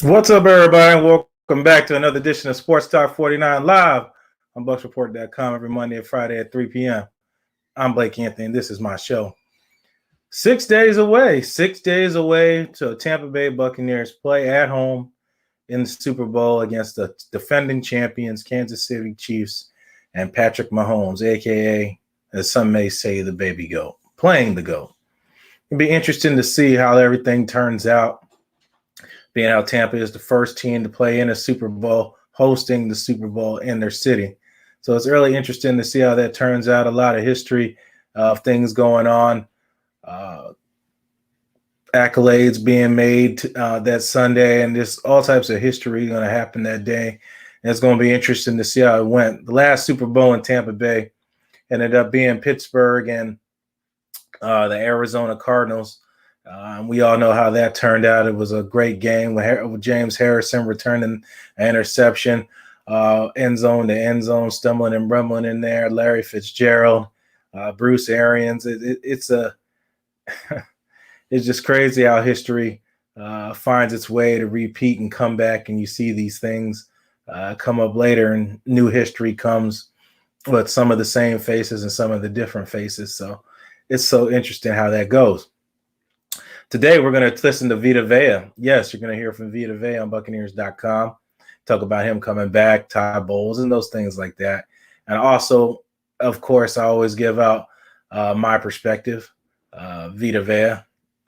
What's up, everybody? Welcome back to another edition of Sports Talk 49 live on BucsReport.com every Monday and Friday at 3 p.m. I'm Blake Anthony, and this is my show. 6 days away to Tampa Bay Buccaneers play at home in the Super Bowl against the defending champions, Kansas City Chiefs, and Patrick Mahomes, a.k.a., as some may say, the baby goat, playing the GOAT. It'll be interesting to see how everything turns out. Being how Tampa is the first team to play in a Super Bowl, hosting the Super Bowl in their city. So it's really interesting to see how that turns out. A lot of history of things going on, accolades being made that Sunday, and there's all types of history going to happen that day. And it's going to be interesting to see how it went. The last Super Bowl in Tampa Bay ended up being Pittsburgh and the Arizona Cardinals. We all know how that turned out. It was a great game with James Harrison returning an interception, end zone to end zone, stumbling and rumbling in there. Larry Fitzgerald, Bruce Arians. It's just crazy how history finds its way to repeat and come back, and you see these things come up later, and new history comes with some of the same faces and some of the different faces. So it's so interesting how that goes. Today, we're going to listen to Vita Vea. Yes, you're going to hear from Vita Vea on Buccaneers.com. Talk about him coming back, Todd Bowles, and those things like that. And also, of course, I always give out my perspective, Vita Vea,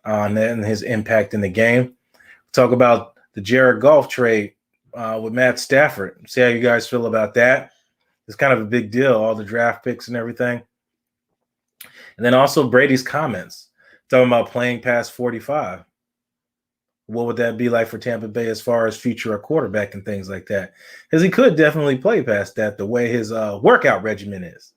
on that and his impact in the game. Talk about the Jared Goff trade with Matt Stafford. See how you guys feel about that. It's kind of a big deal, all the draft picks and everything. And then also Brady's comments. Talking about playing past 45. What would that be like for Tampa Bay as far as future a quarterback and things like that? Because he could definitely play past that the way his workout regimen is.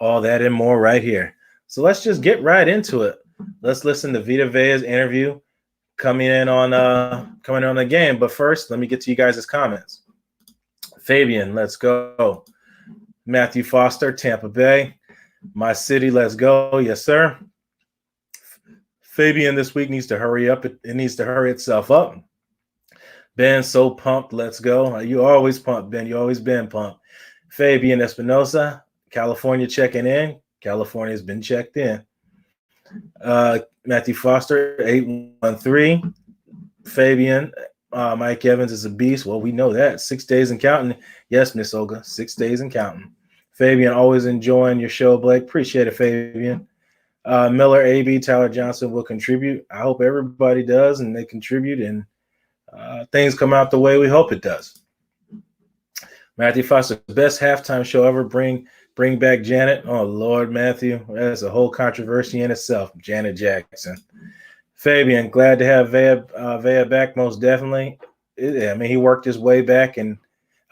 All that and more right here. So let's just get right into it. Let's listen to Vita Vea's interview coming on the game. But first, let me get to you guys' comments. Fabian, let's go. Matthew Foster, Tampa Bay. My city, let's go. Yes, sir. Fabian this week needs to hurry up. It needs to hurry itself up. Ben, so pumped. Let's go. You always pumped, Ben. You always been pumped. Fabian Espinosa, California checking in. California's been checked in. Matthew Foster, 813. Fabian, Mike Evans is a beast. Well, we know that. 6 days and counting. Yes, Miss Olga, 6 days and counting. Fabian, always enjoying your show, Blake. Appreciate it, Fabian. Miller, AB, Tyler Johnson will contribute. I hope everybody does, and they contribute, and things come out the way we hope it does. Matthew Foster, best halftime show ever. Bring back Janet. Oh Lord, Matthew, that's a whole controversy in itself. Janet Jackson. Fabian, glad to have Vea back. Most definitely. I mean, he worked his way back, and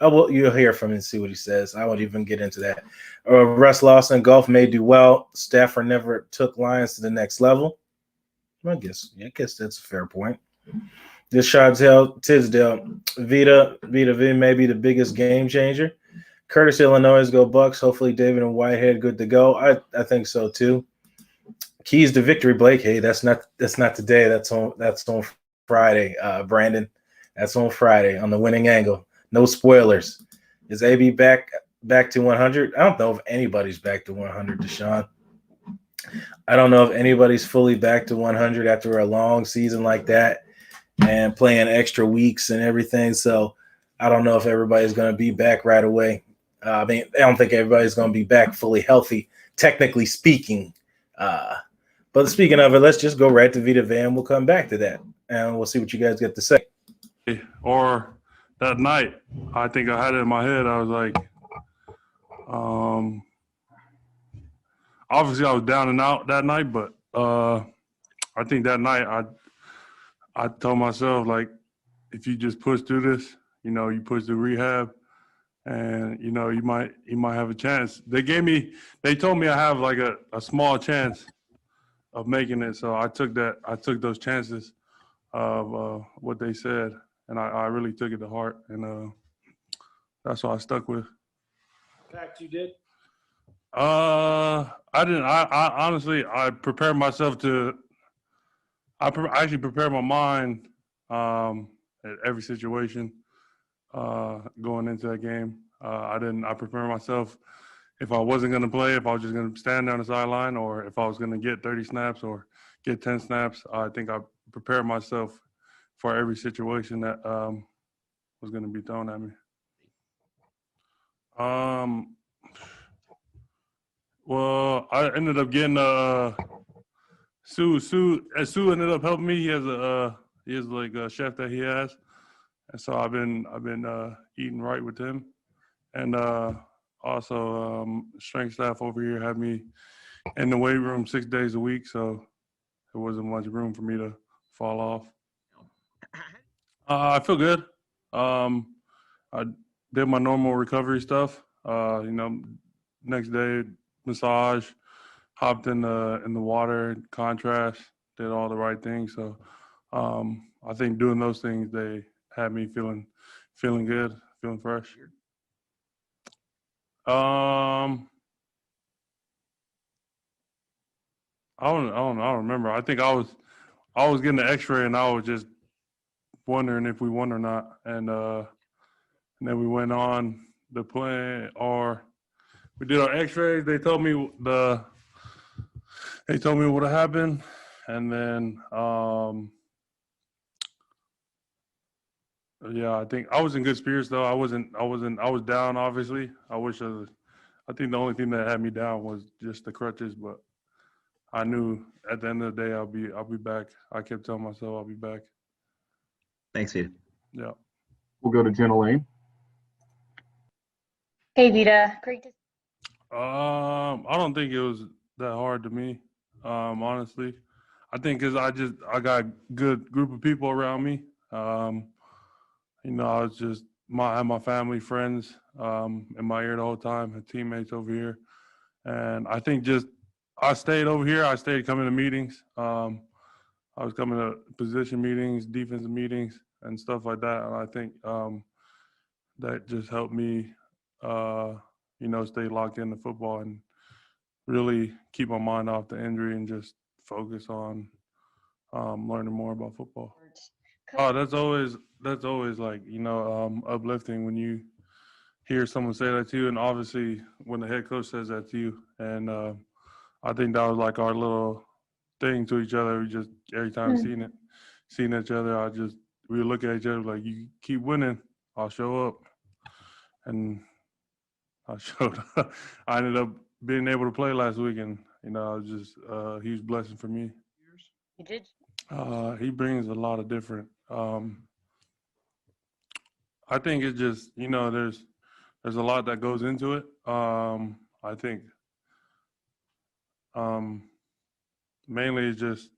you'll hear from him and see what he says. I won't even get into that. Russ Lawson, golf may do well. Stafford never took Lions to the next level. I guess that's a fair point. This Tisdale, Vita Via may be the biggest game changer. Curtis, Illinois, go Bucs. Hopefully David and Whitehead good to go. I think so too. Keys to victory, Blake. Hey, that's not today. That's on Friday, Brandon. That's on Friday on the winning angle. No spoilers. Is AB back to 100? I don't know if anybody's back to 100, Deshaun. I don't know if anybody's fully back to 100 after a long season like that and playing extra weeks and everything. So I don't know if everybody's going to be back right away. I mean, I don't think everybody's going to be back fully healthy, technically speaking. But speaking of it, let's just go right to Vita Vea, and we'll come back to that, and we'll see what you guys get to say. Or that night, I think I had it in my head. I was like, obviously I was down and out that night, but I think that night I told myself, like, if you just push through this, you push through rehab, and you might have a chance. They told me I have like a small chance of making it, so I took those chances of what they said, and I really took it to heart, and that's what I stuck with. Fact, you did? I didn't. I honestly, I prepared myself to. I actually prepared my mind at every situation going into that game. I prepared myself if I wasn't going to play, if I was just going to stand down the sideline, or if I was going to get 30 snaps or get 10 snaps. I think I prepared myself for every situation that was going to be thrown at me. Well, I ended up getting Sue ended up helping me. He has like a chef that he has, and so I've been eating right with him, and also strength staff over here had me in the weight room 6 days a week, so there wasn't much room for me to fall off. I feel good. I did my normal recovery stuff. Next day massage, hopped in the water, contrast, did all the right things. So I think doing those things, they had me feeling good, feeling fresh. I don't remember. I think I was getting the X-ray, and I was just wondering if we won or not, and then we went on the play, or we did our X-rays. They told me what happened, and then I think I was in good spirits though. I was down, obviously. I think the only thing that had me down was just the crutches, but I knew at the end of the day I'll be back. I kept telling myself I'll be back. Thanks, Vita. Yeah. We'll go to Jenna Lane. Hey, Vita. Great to. I don't think it was that hard to me, honestly. I think because I got a good group of people around me. I was just I had my family, friends in my ear the whole time, had teammates over here. And I think I stayed over here. I stayed coming to meetings. I was coming to position meetings, defensive meetings, and stuff like that. And I think that just helped me, stay locked into football and really keep my mind off the injury and just focus on learning more about football. Oh, that's always like, uplifting when you hear someone say that to you, and obviously when the head coach says that to you. And I think that was like our little thing to each other. We just every time seeing each other, we would look at each other like, you keep winning, I'll show up. And I showed up. I ended up being able to play last week, and it was just a huge blessing for me. You did? He brings a lot of different. I think it's just there's there's a lot that goes into it. I think mainly it's just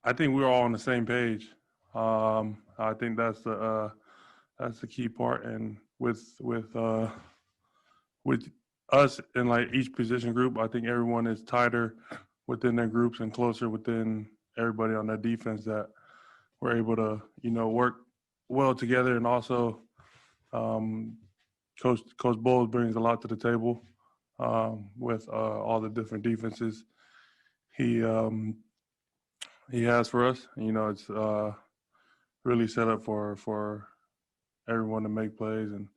I think we're all on the same page. I think that's the key part, and with us in like each position group, I think everyone is tighter within their groups and closer within everybody on their defense, that we're able to, work well together. And also, Coach Bowles brings a lot to the table with all the different defenses he has for us. It's really set up for everyone to make plays, and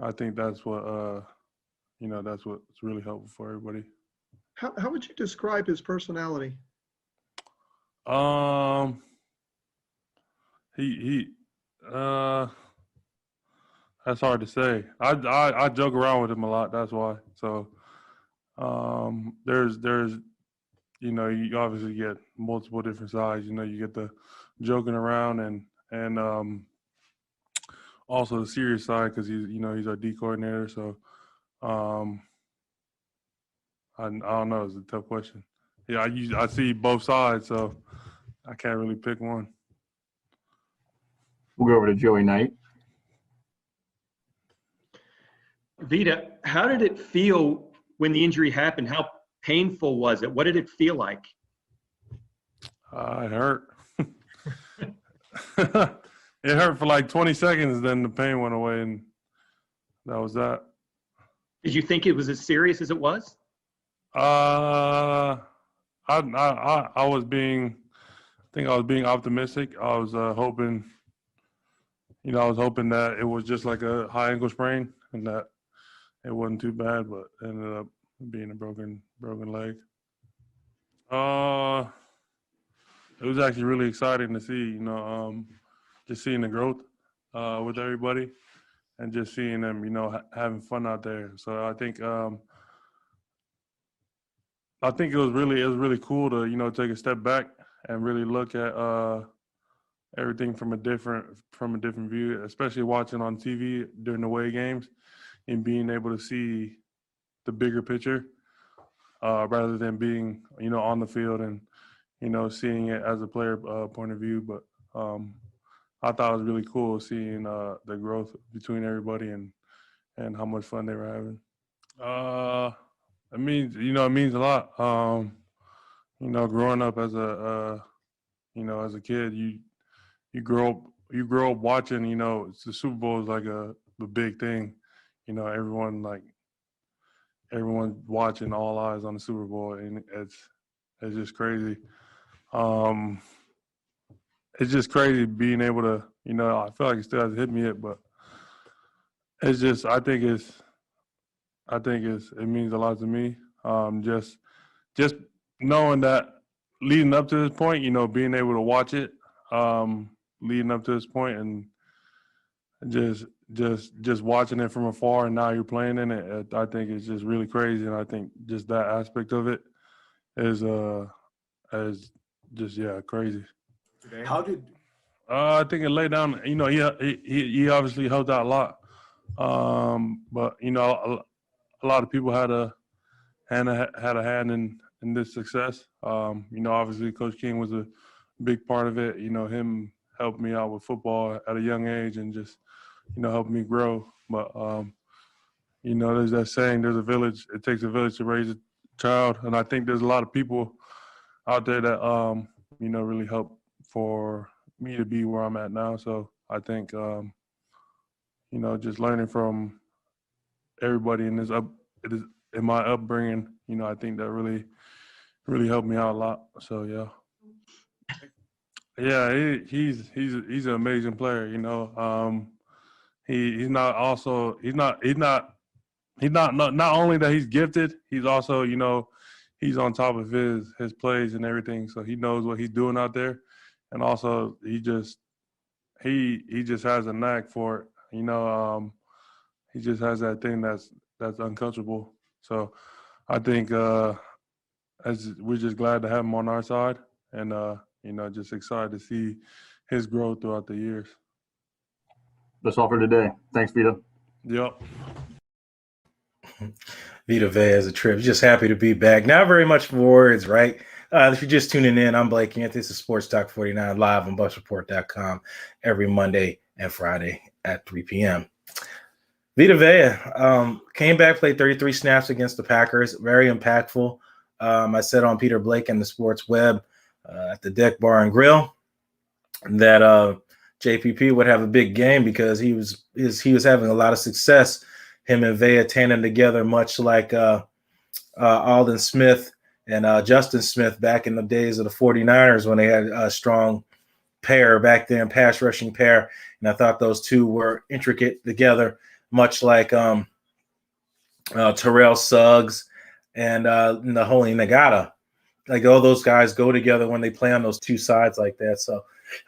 I think that's what that's what's really helpful for everybody. How would you describe his personality? He that's hard to say. I joke around with him a lot. That's why. So there's you obviously get multiple different sides. You get the joking around and also the serious side, because he's our D coordinator. So I don't know. It's a tough question. Yeah, I see both sides, so I can't really pick one. We'll go over to Joey Knight. Vita, how did it feel when the injury happened? How painful was it? What did it feel like? It hurt. It hurt for like 20 seconds, then the pain went away, and that was that. Did you think it was as serious as it was? I was being optimistic. I was hoping that it was just like a high ankle sprain and that it wasn't too bad, but it ended up being a broken leg. It was actually really exciting to see, just seeing the growth with everybody and just seeing them, having fun out there. So I think it was really cool to, take a step back and really look at everything from a different view, especially watching on TV during the away games and being able to see the bigger picture rather than being, on the field and, seeing it as a player point of view. But I thought it was really cool seeing the growth between everybody and how much fun they were having. It means a lot. Growing up as as a kid, you grow up watching, the Super Bowl is like a big thing. Everyone's watching, all eyes on the Super Bowl, and it's just crazy. It's just crazy being able to, I feel like it still hasn't hit me yet, but it's just, I think it means a lot to me. Just knowing that leading up to this point, being able to watch it, leading up to this point, and just watching it from afar, and now you're playing in it. I think it's just really crazy, and I think just that aspect of it is just crazy. How did I think it laid down. He obviously helped out a lot, but a lot of people had a hand in this success. Obviously Coach King was a big part of it. Him helped me out with football at a young age and just helped me grow. But there's that saying, there's a village. It takes a village to raise a child, and I think there's a lot of people out there that really help for me to be where I'm at now. So I think just learning from everybody in in my upbringing, I think that really helped me out a lot. So he's an amazing player. He's not only that he's gifted, he's also he's on top of his plays and everything. So he knows what he's doing out there, and also he just has a knack for it. He just has that thing that's uncomfortable. So I think as we're just glad to have him on our side, and just excited to see his growth throughout the years. That's all for today. Thanks, Vita. Yep. Vita Vea is a trip. Just happy to be back. Not very much words, right? If you're just tuning in, I'm Blake Anthony. This is Sports Talk 49 live on BucsReport.com every Monday and Friday at 3 p.m. Vita Vea came back, played 33 snaps against the Packers. Very impactful. I said on Peter Blake and the Sports Web at the Deck Bar and Grill that JPP would have a big game because he was having a lot of success. Him and Vea tandem together, much like Aldon Smith and Justin Smith back in the days of the 49ers when they had a strong pair back then, pass rushing pair. And I thought those two were intricate together, much like Terrell Suggs and Naholi Nagata. Like all those guys go together when they play on those two sides like that. So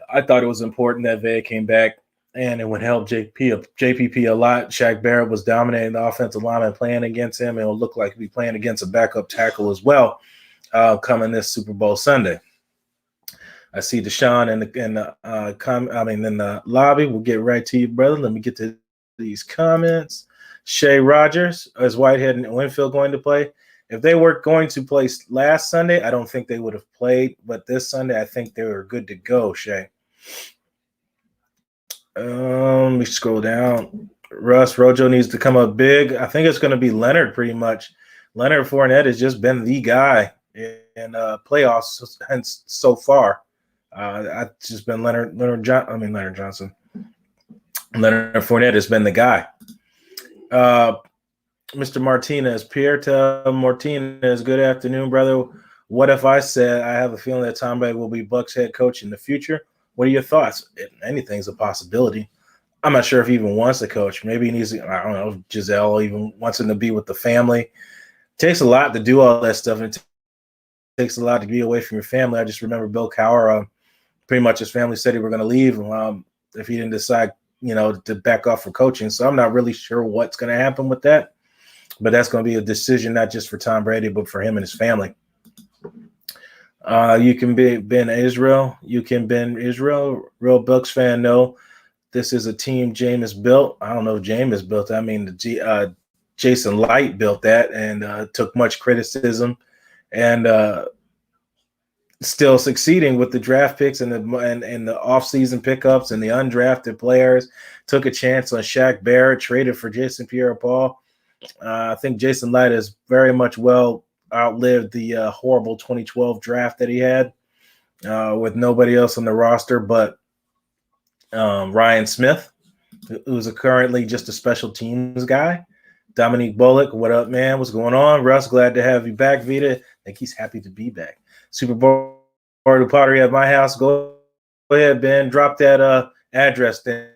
I thought it was important that Vea came back, and it would help JPP a lot. Shaq Barrett was dominating the offensive lineman playing against him. It'll look like he'll be playing against a backup tackle as well coming this Super Bowl Sunday. I see Deshaun in the lobby. We'll get right to you, brother. Let me get to these comments. Shea Rogers, is Whitehead and Winfield going to play? If they were going to play last Sunday, I don't think they would have played. But this Sunday, I think they were good to go, Shay. Let me scroll down. Russ, Rojo needs to come up big. I think it's going to be Leonard pretty much. Leonard Fournette has just been the guy in playoffs so far. I've just been Leonard Johnson. Leonard Fournette has been the guy. Mr. Martinez, Pierre Martinez, good afternoon, brother. What if I said I have a feeling that Tom Brady will be Bucs head coach in the future? What are your thoughts? Anything's a possibility. I'm not sure if he even wants to coach. Maybe he needs to, I don't know, Giselle even wants him to be with the family. It takes a lot to do all that stuff, and it takes a lot to be away from your family. I just remember Bill Cowher, pretty much his family said he were going to leave if he didn't decide, to back off for coaching. So I'm not really sure what's going to happen with that. But that's going to be a decision not just for Tom Brady, but for him and his family. You can Ben Israel. You can Ben Israel. Real Bucs fan, no. This is a team Jameis built. I don't know if Jameis built that. I mean, Jason Light built that and took much criticism and still succeeding with the draft picks and the offseason pickups and the undrafted players. Took a chance on Shaq Barrett, traded for Jason Pierre-Paul. I think Jason Light has very much well outlived the horrible 2012 draft that he had with nobody else on the roster but Ryan Smith, who's currently just a special teams guy. Dominique Bullock, what up, man? What's going on? Russ, glad to have you back, Vita. I think he's happy to be back. Super Bowl pottery at my house. Go ahead, Ben. Drop that address then.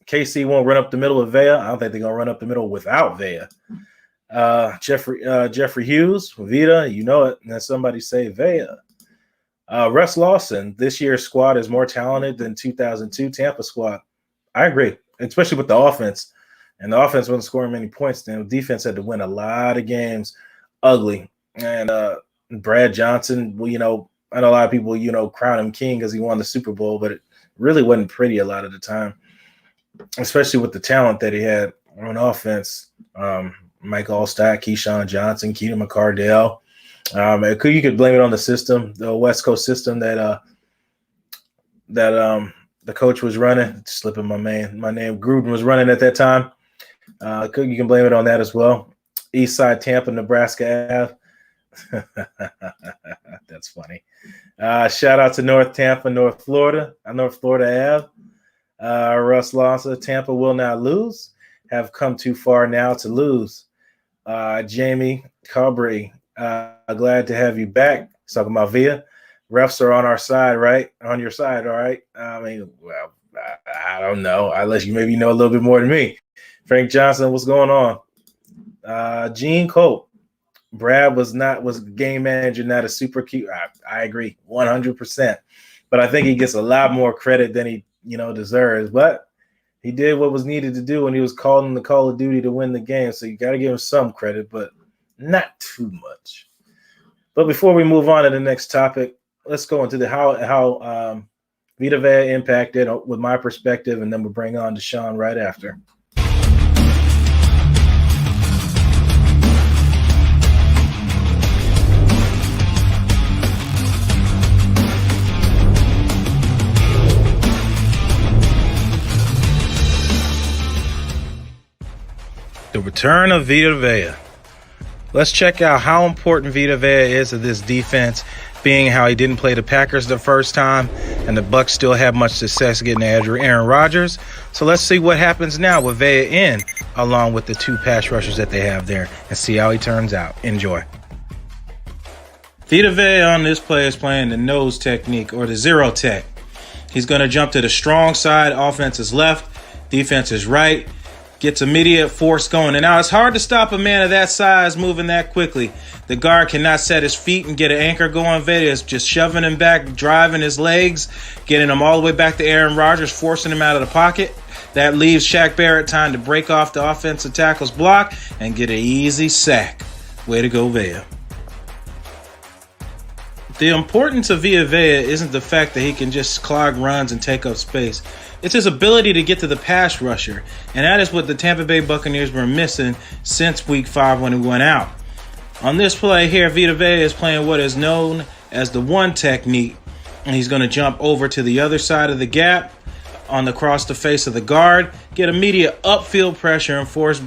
KC won't run up the middle of Vea. I don't think they're gonna run up the middle without Vea. Jeffrey Hughes, Vita, you know it. And then somebody say Vea. Russ Lawson, this year's squad is more talented than 2002 Tampa squad. I agree, especially with the offense. And the offense wasn't scoring many points. Then the defense had to win a lot of games ugly. And Brad Johnson, well, I know a lot of people, crown him king because he won the Super Bowl, but it really wasn't pretty a lot of the time, especially with the talent that he had on offense. Mike Allstott, Keyshawn Johnson, Keaton McCardell. You could blame it on the system, the West Coast system that the coach was running. It's slipping my name. Gruden was running at that time. You can blame it on that as well. East Side Tampa, Nebraska Ave. That's funny. Shout out to North Tampa, North Florida Ave. Russ Lawson, Tampa will not lose. Have come too far now to lose. Jamie Cabri, glad to have you back. He's talking about Vea. Refs are on our side, right? On your side, all right? I mean, well, I don't know. Unless you maybe know a little bit more than me. Frank Johnson, what's going on? Gene Cope. Brad was game manager, not a super cute. I agree 100%. But I think he gets a lot more credit than he, deserves. But he did what was needed to do when he was called in the Call of Duty to win the game. So you got to give him some credit, but not too much. But before we move on to the next topic, let's go into the how Vita Vea impacted with my perspective, and then we'll bring on Deshaun right after. The return of Vita Vea. Let's check out how important Vita Vea is to this defense, being how he didn't play the Packers the first time, and the Bucs still have much success getting after Aaron Rodgers. So let's see what happens now with Vea in, along with the 2 pass rushers that they have there, and see how he turns out. Enjoy. Vita Vea on this play is playing the nose technique, or the zero tech. He's going to jump to the strong side. Offense is left, defense is right. Gets immediate force going. And now it's hard to stop a man of that size moving that quickly. The guard cannot set his feet and get an anchor going. Vea is just shoving him back, driving his legs, getting him all the way back to Aaron Rodgers, forcing him out of the pocket. That leaves Shaq Barrett time to break off the offensive tackle's block and get an easy sack. Way to go, Vea. The importance of Vita Vea isn't the fact that he can just clog runs and take up space. It's his ability to get to the pass rusher, and that is what the Tampa Bay Buccaneers were missing since Week 5 when he went out. On this play here, Vita Vea is playing what is known as the one technique, and he's going to jump over to the other side of the gap across the face of the guard, get immediate upfield pressure and force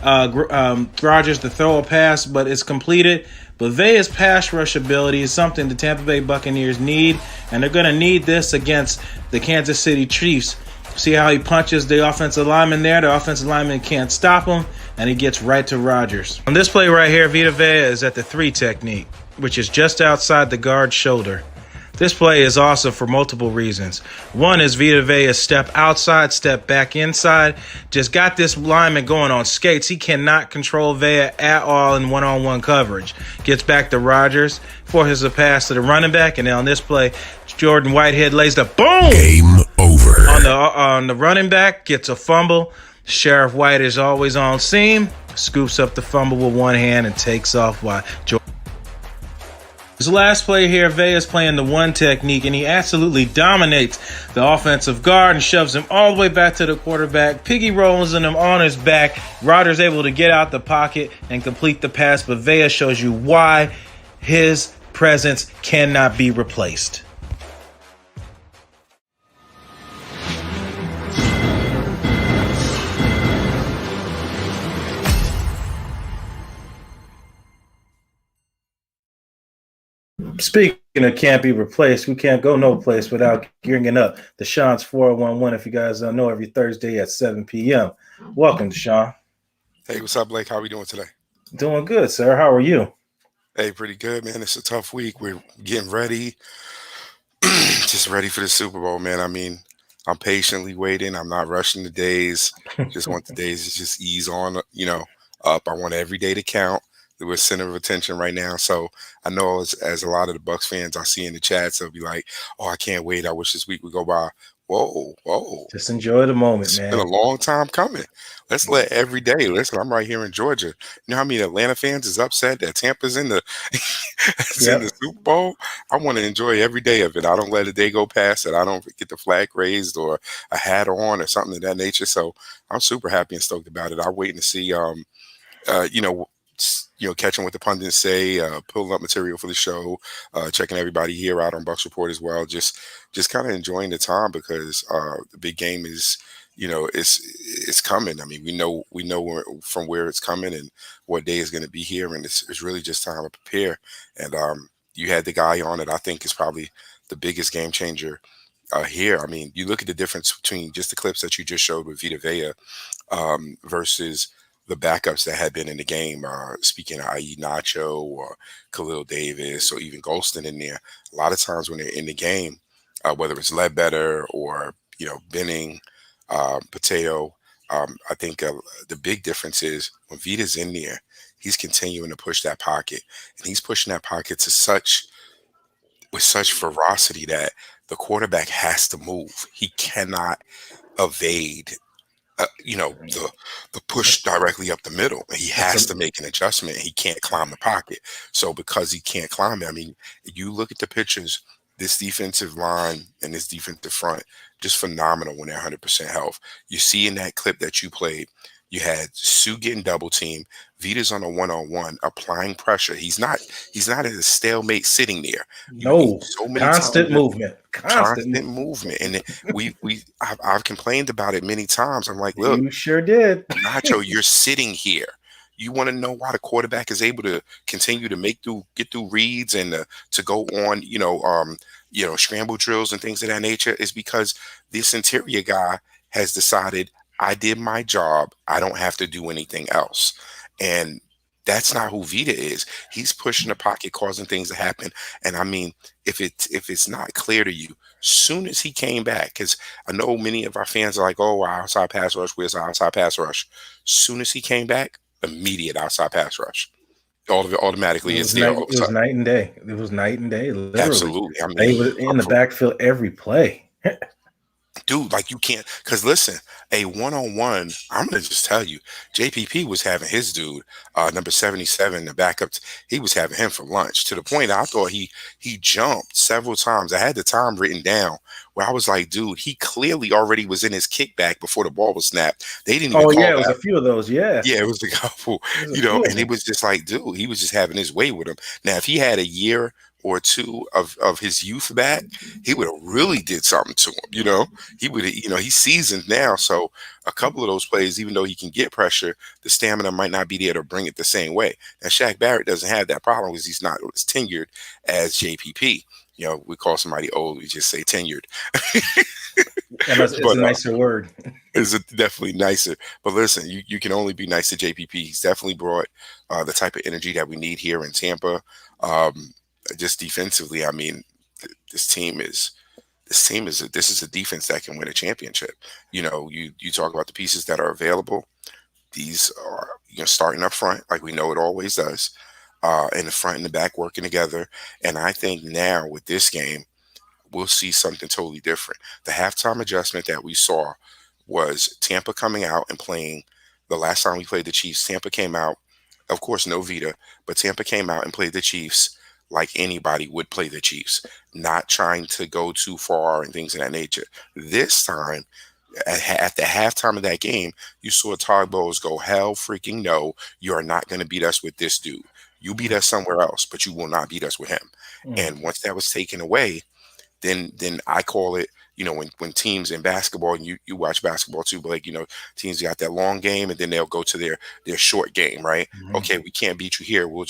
Rodgers to throw a pass, but it's completed. But Vea's pass rush ability is something the Tampa Bay Buccaneers need, and they're going to need this against the Kansas City Chiefs. See how he punches the offensive lineman there? The offensive lineman can't stop him, and he gets right to Rodgers. On this play right here, Vita Vea is at the 3 technique, which is just outside the guard's shoulder. This play is awesome for multiple reasons. One is Vita Vea step outside, step back inside. Just got this lineman going on skates. He cannot control Vea at all in one-on-one coverage. Gets back to Rodgers, forces a pass to the running back, and then on this play, Jordan Whitehead lays the boom! Game over. On the running back, gets a fumble. Sheriff White is always on scene, scoops up the fumble with one hand and takes off while Jordan. His last play here, Vea is playing the one technique, and he absolutely dominates the offensive guard and shoves him all the way back to the quarterback. Piggy rolls him on his back. Rodgers able to get out the pocket and complete the pass, but Vea shows you why his presence cannot be replaced. Speaking of can't be replaced, we can't go no place without gearing up Deshaun's 411. If you guys don't know, every Thursday at 7 p.m. Welcome, Deshaun. Hey, what's up, Blake? How are we doing today? Doing good, sir. How are you? Hey, pretty good, man. It's a tough week. We're getting ready, just ready for the Super Bowl, man. I mean, I'm patiently waiting. I'm not rushing the days. Just want the days to just ease on, up. I want every day to count. We're center of attention right now. So I know as a lot of the Bucs fans I see in the chats, they'll be like, oh, I can't wait. I wish this week would go by. Whoa. Just enjoy the moment, It's man. been a long time coming. Let's let every day. Listen, I'm right here in Georgia. You know how many Atlanta fans is upset that Tampa's in the in the Super Bowl? I want to enjoy every day of it. I don't let a day go past that I don't get the flag raised or a hat on or something of that nature. So I'm super happy and stoked about it. I'm waiting to see catching what the pundits say, pulling up material for the show, checking everybody here out on Bucs Report as well. Just kind of enjoying the time because the big game is, it's coming. I mean, we know from where it's coming and what day is going to be here, and it's really just time to prepare. And you had the guy on it I think is probably the biggest game changer here. I mean, you look at the difference between just the clips that you just showed with Vita Vea versus the backups that had been in the game, speaking of i.e. Nacho or Khalil Davis or even Golston in there. A lot of times when they're in the game, whether it's Ledbetter or, Benning, Potato, I think the big difference is when Vita's in there, he's continuing to push that pocket. And he's pushing that pocket with such ferocity that the quarterback has to move. He cannot evade the push directly up the middle. He has to make an adjustment. He can't climb the pocket. So because he can't climb it, I mean, you look at the pictures this defensive line and this defensive front, just phenomenal when they're 100% health. You see in that clip that you played, you had Sue getting double team. Vita's on a one-on-one, applying pressure. He's not in a stalemate sitting there. No, so many constant times, movement. constant movement. And I've complained about it many times. I'm like, look, You sure did. Nacho, you're sitting here. You want to know why the quarterback is able to continue to get through reads and to go on, scramble drills and things of that nature, is because this interior guy has decided, I did my job. I don't have to do anything else. And that's not who Vita is. He's pushing the pocket, causing things to happen. And I mean, if it's not clear to you, soon as he came back, because I know many of our fans are like, oh, our outside pass rush, where's our outside pass rush? Soon as he came back, immediate outside pass rush. All of it automatically is there. It was night and day. It was night and day, literally. Absolutely. I mean, they were in the backfield every play. Dude, like, you can't, because listen, a one-on-one, I'm going to just tell you, JPP was having his dude, number 77, the backup, he was having him for lunch, to the point I thought he jumped several times. I had the time written down where I was like, dude, he clearly already was in his kickback before the ball was snapped. They didn't even call it was a few of those, yeah. Yeah, it was a couple, and it was just like, dude, he was just having his way with him. Now, if he had a year or two of his youth back, he would have really did something to him. He would, he's seasoned now. So a couple of those plays, even though he can get pressure, the stamina might not be there to bring it the same way. Now, Shaq Barrett doesn't have that problem because he's not as tenured as JPP. We call somebody old, we just say tenured. It's a nicer word. It's definitely nicer. But listen, you can only be nice to JPP. He's definitely brought the type of energy that we need here in Tampa. Just defensively, I mean, this is a defense that can win a championship. You talk about the pieces that are available. These are starting up front, like we know it always does, in the front and the back working together. And I think now with this game, we'll see something totally different. The halftime adjustment that we saw was Tampa coming out and playing. The last time we played the Chiefs, Tampa came out, of course, no Vita, but Tampa came out and played the Chiefs like anybody would play the Chiefs, not trying to go too far and things of that nature. This time, at the halftime of that game, you saw Todd Bowles go, hell freaking no, you are not going to beat us with this dude. You beat us somewhere else, but you will not beat us with him. And once that was taken away, then I call it, when teams in basketball, and you watch basketball too, but teams got that long game and then they'll go to their short game, right? Mm-hmm. Okay, we can't beat you here. We'll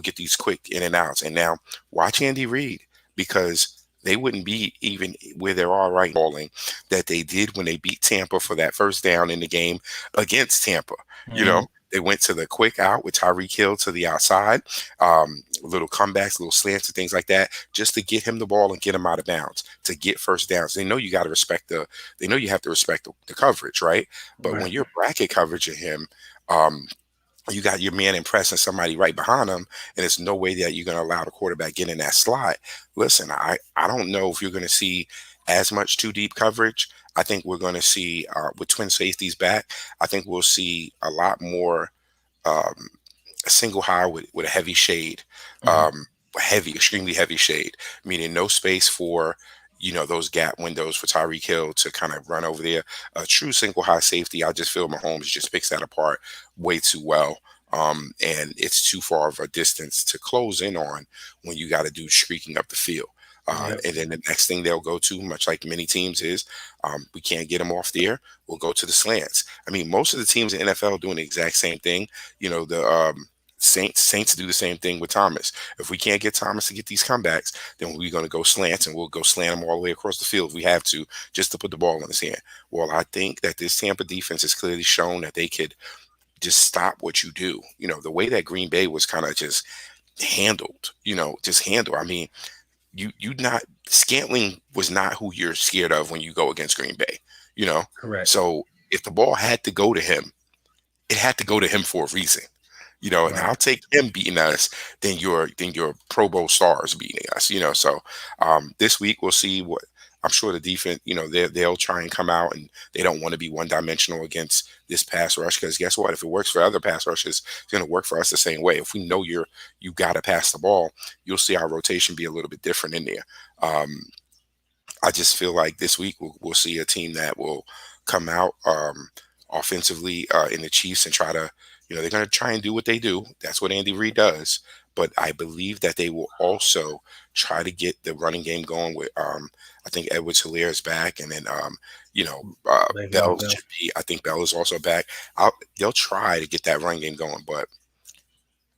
get these quick in and outs. And now watch Andy Reid, because they wouldn't be even where they are right now that they did when they beat Tampa for that first down in the game against Tampa. Mm-hmm. They went to the quick out with Tyreek Hill to the outside, little comebacks, little slants and things like that, just to get him the ball and get him out of bounds, to get first downs. They know you got to respect they know you have to respect the coverage, right? But when you're bracket coverage of him, you got your man impressing somebody right behind him, and there's no way that you're going to allow the quarterback get in that slot. Listen, I don't know if you're going to see as much too deep coverage. I think we're going to see, with twin safeties back, I think we'll see a lot more single high with a heavy shade, extremely heavy shade, meaning no space for, those gap windows for Tyreek Hill to kind of run over there. A true single high safety, I just feel Mahomes just picks that apart way too well. And it's too far of a distance to close in on when you got a dude streaking up the field. And then the next thing they'll go to, much like many teams, is we can't get them off there. We'll go to the slants. I mean, most of the teams in the NFL doing the exact same thing. The Saints do the same thing with Thomas. If we can't get Thomas to get these comebacks, then we're going to go slants, and we'll go slant him all the way across the field if we have to, just to put the ball in his hand. Well, I think that this Tampa defense has clearly shown that they could just stop what you do. The way that Green Bay was kind of just handled. I mean, Scantling was not who you're scared of when you go against Green Bay, Correct. So if the ball had to go to him, it had to go to him for a reason, and I'll take him beating us than your Pro Bowl stars beating us, So this week we'll see what I'm sure the defense, they'll try and come out, and they don't want to be one-dimensional against this pass rush, because guess what? If it works for other pass rushes, it's going to work for us the same way. If we know you got to pass the ball, you'll see our rotation be a little bit different in there. I just feel like this week we'll see a team that will come out offensively in the Chiefs and try to, they're going to try and do what they do. That's what Andy Reid does. But I believe that they will also try to get the running game going with, I think Edwards-Helaire is back, and then, Bell should be. I think Bell is also back. They'll try to get that running game going, but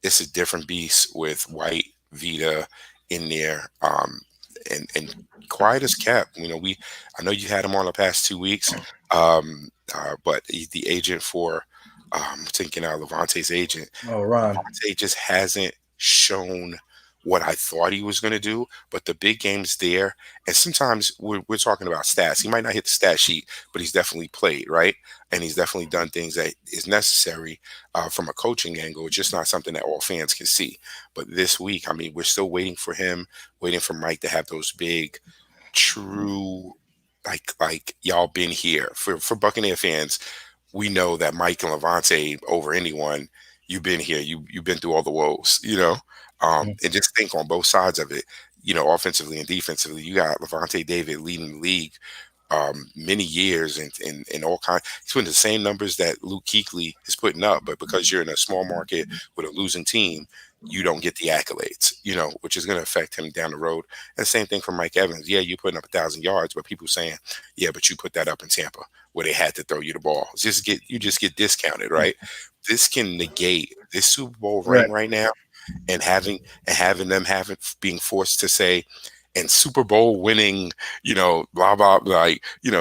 it's a different beast with White, Vita in there, and quiet as kept. I know you had him on the past 2 weeks, but the agent for, I'm thinking Levante's agent. Oh, Ron. Levante just hasn't shown what I thought he was going to do, but the big game's there. And sometimes we're talking about stats. He might not hit the stat sheet, but he's definitely played, right? And he's definitely done things that is necessary from a coaching angle, just not something that all fans can see. But this week, we're still waiting for him, waiting for Mike to have those big, true, like y'all been here. For Buccaneer fans, we know that Mike and Levante over anyone, you've been here, you've been through all the woes, and just think on both sides of it, offensively and defensively, you got Levante David leading the league many years and all kinds. He's putting the same numbers that Luke Kuechly is putting up, but because you're in a small market with a losing team, you don't get the accolades, which is going to affect him down the road. And the same thing for Mike Evans. Yeah, you're putting up 1,000 yards, but people saying, yeah, but you put that up in Tampa where they had to throw you the ball. You just get discounted, right? This can negate this Super Bowl ring right now, and having them being forced to say, and Super Bowl winning, blah blah,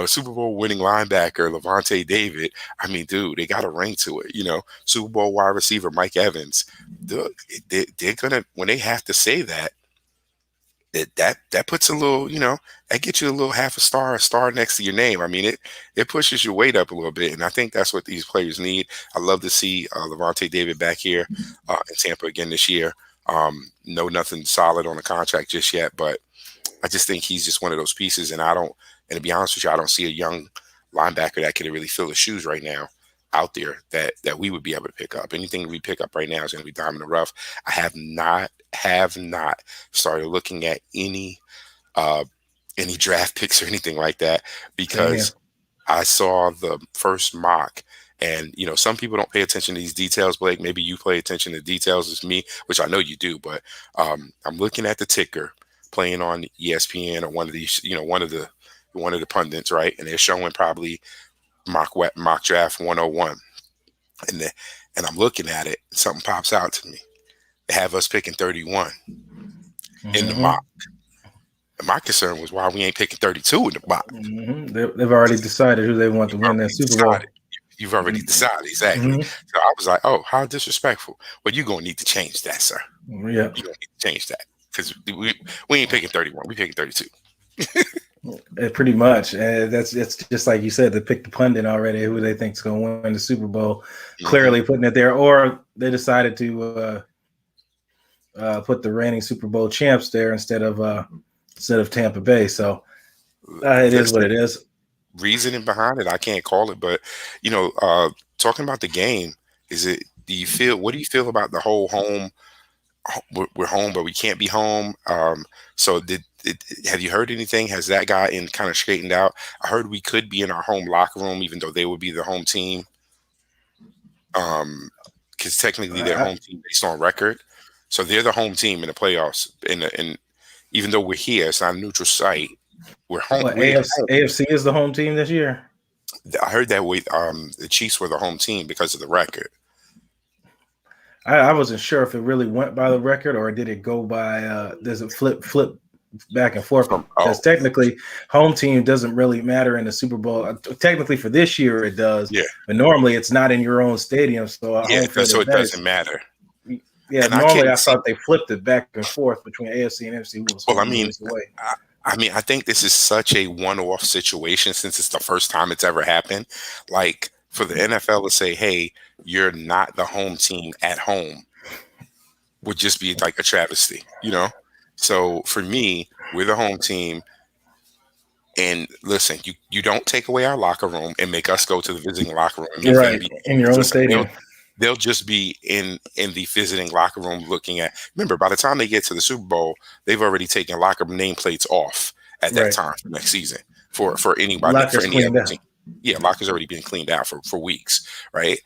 Super Bowl winning linebacker Levante David. Dude, they got a ring to it. Super Bowl wide receiver Mike Evans. They're gonna, when they have to say that puts a little, that gets you a little half a star next to your name. It pushes your weight up a little bit, and I think that's what these players need. I love to see Levante David back here in Tampa again this year. No, nothing solid on the contract just yet, but I just think he's just one of those pieces, and to be honest with you, I don't see a young linebacker that can really fill the shoes right now out there that we would be able to pick up. Anything we pick up right now is going to be diamond in the rough. I have not started looking at any draft picks or anything like that, because I saw the first mock, and some people don't pay attention to these details. Blake, maybe you pay attention to details as me, which I know you do, but I'm looking at the ticker playing on ESPN or one of these, one of the pundits, right? And they're showing probably mock draft 101, and I'm looking at it, and something pops out to me. They have us picking 31 in the mock. And my concern was why we ain't picking 32 in the mock. They've already decided who they want to win that Super Bowl. You've already decided, exactly. So I was like, oh, how disrespectful. Well, you're going to need to change that, sir. Yeah. You're going to need to change that, because we ain't picking 31. We picking 32. Pretty much. It's just like you said, they picked the pundit already who they think is going to win the Super Bowl, clearly putting it there, or they decided to put the reigning Super Bowl champs there instead of Tampa Bay. So it is what it is. Reasoning behind it, I can't call it, but talking about the game, what do you feel about the whole home? We're home, but we can't be home. So have you heard anything? Has that gotten kind of straightened out? I heard we could be in our home locker room, even though they would be the home team. Because technically they're home team based on record. So they're the home team in the playoffs. And even though we're here, it's not a neutral site. We're home. AFC is the home team this year? I heard that the Chiefs were the home team because of the record. I wasn't sure if it really went by the record, or did it go by does it flip back and forth? Because technically home team doesn't really matter in the Super Bowl. Technically for this year it does. Yeah. But normally it's not in your own stadium. So it doesn't matter. Yeah, and normally I thought they flipped it back and forth between AFC and NFC. I think this is such a one-off situation since it's the first time it's ever happened. Like, for the NFL to say, hey, you're not the home team at home would just be like a travesty, So for me, we're the home team. And listen, you don't take away our locker room and make us go to the visiting locker room and make Right, them be in your own listen, stadium. they'll just be in the visiting locker room looking at. Remember, by the time they get to the Super Bowl, they've already taken locker nameplates off at that Right. time for next season for anybody for Lockers any cleaned other out. team. Yeah, lockers already been cleaned out for weeks, right?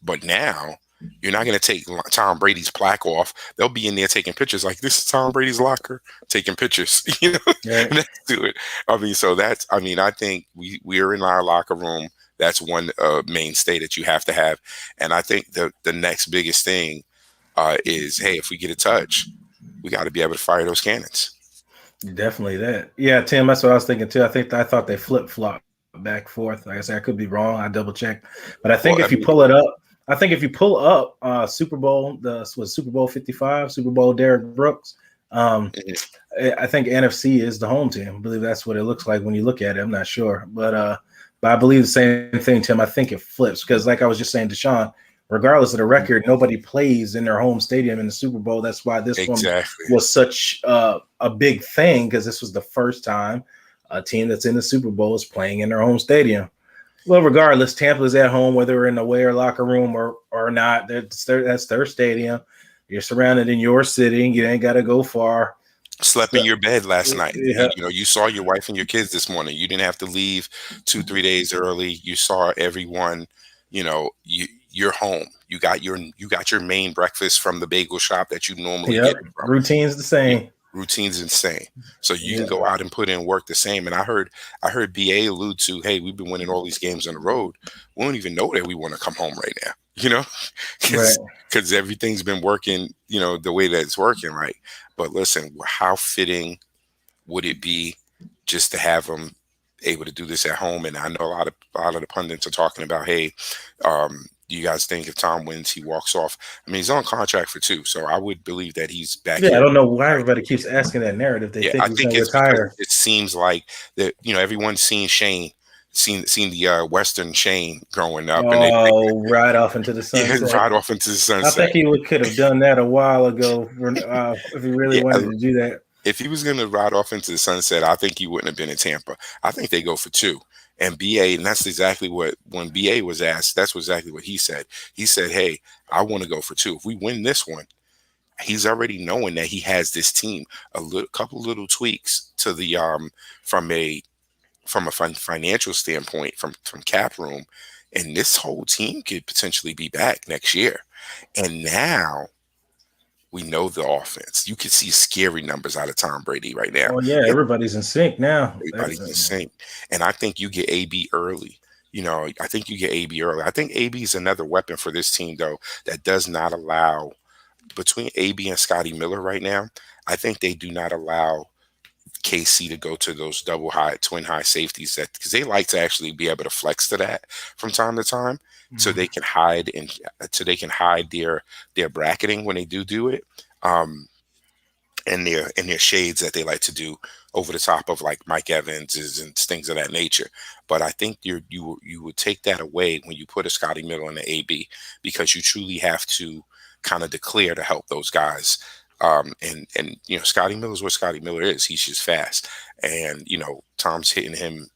But now you're not going to take Tom Brady's plaque off. They'll be in there taking pictures like this is Tom Brady's locker, taking pictures. You know, Right. next to it. I mean, so that's. I mean, I think we're in our locker room. That's one mainstay that you have to have. And I think the next biggest thing is, hey, if we get a touch, we got to be able to fire those cannons. Definitely that. Yeah, Tim, that's what I was thinking too. I thought they flip flop back forth. Like I said, I could be wrong. I double checked, but I think Well, if you pull it up, Super Bowl, was Super Bowl 55, Super Bowl Derek Brooks. I think NFC is the home team. I believe that's what it looks like when you look at it. I'm not sure, but I believe the same thing, Tim. I think it flips because, like I was just saying to Sean, regardless of the record, nobody plays in their home stadium in the Super Bowl. That's why this one was such a big thing, because this was the first time a team that's in the Super Bowl is playing in their home stadium. Well, regardless, Tampa's at home, whether we're in the away or locker room or not. That's their stadium. You're surrounded in your city. You ain't got to go far. Slept in your bed last night. Yeah. You saw your wife and your kids this morning. You didn't have to leave 2-3 days early. You saw everyone. You're home. You got your main breakfast from the bagel shop that you normally get it from. Routine's the same. Routine's insane. So you can go out and put in work the same. And I heard BA allude to, hey, we've been winning all these games on the road. We don't even know that we want to come home right now, because everything's been working, the way that it's working, right? But listen, how fitting would it be just to have them able to do this at home? And I know a lot of the pundits are talking about, hey, do you guys think if Tom wins, he walks off? I mean, he's on contract for 2, so I would believe that he's back. Yeah, I don't know why everybody keeps asking that narrative. They think he's going to retire. It seems like that. Everyone's seen Shane, seen the Western Shane growing up, and right off into the sunset. Yeah, right off into the sunset. I think he could have done that a while ago if he really wanted to do that. If he was going to ride off into the sunset, I think he wouldn't have been in Tampa. I think they go for 2. And BA, and that's exactly when BA was asked, that's exactly what he said. He said, hey, I want to go for 2. If we win this one, he's already knowing that he has this team, couple little tweaks to the from a financial standpoint, from cap room, and this whole team could potentially be back next year. And now we know the offense. You can see scary numbers out of Tom Brady right now. Oh yeah, everybody's in sync now. Everybody's in sync, and I think you get AB early. I think you get AB early. I think AB is another weapon for this team, though, that does not allow, between AB and Scotty Miller right now, I think they do not allow KC to go to those twin high safeties, because they like to actually be able to flex to that from time to time, so they can hide their bracketing when they do it, and their shades that they like to do over the top of, like Mike Evans and things of that nature. But I think you would take that away when you put a Scotty Miller in the AB, because you truly have to kind of declare to help those guys. And Scotty Miller is what Scotty Miller is. He's just fast, and Tom's hitting him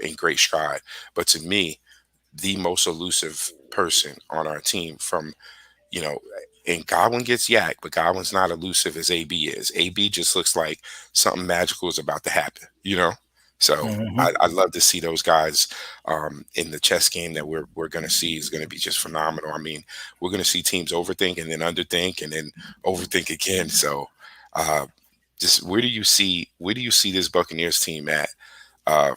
in great stride. But to me, the most elusive person on our team, and Godwin gets yak, but Godwin's not elusive as AB is. AB just looks like something magical is about to happen, So I'd love to see those guys in the chess game that we're going to see is going to be just phenomenal. I mean, we're going to see teams overthink and then underthink and then overthink again. So just where do you see this Buccaneers team at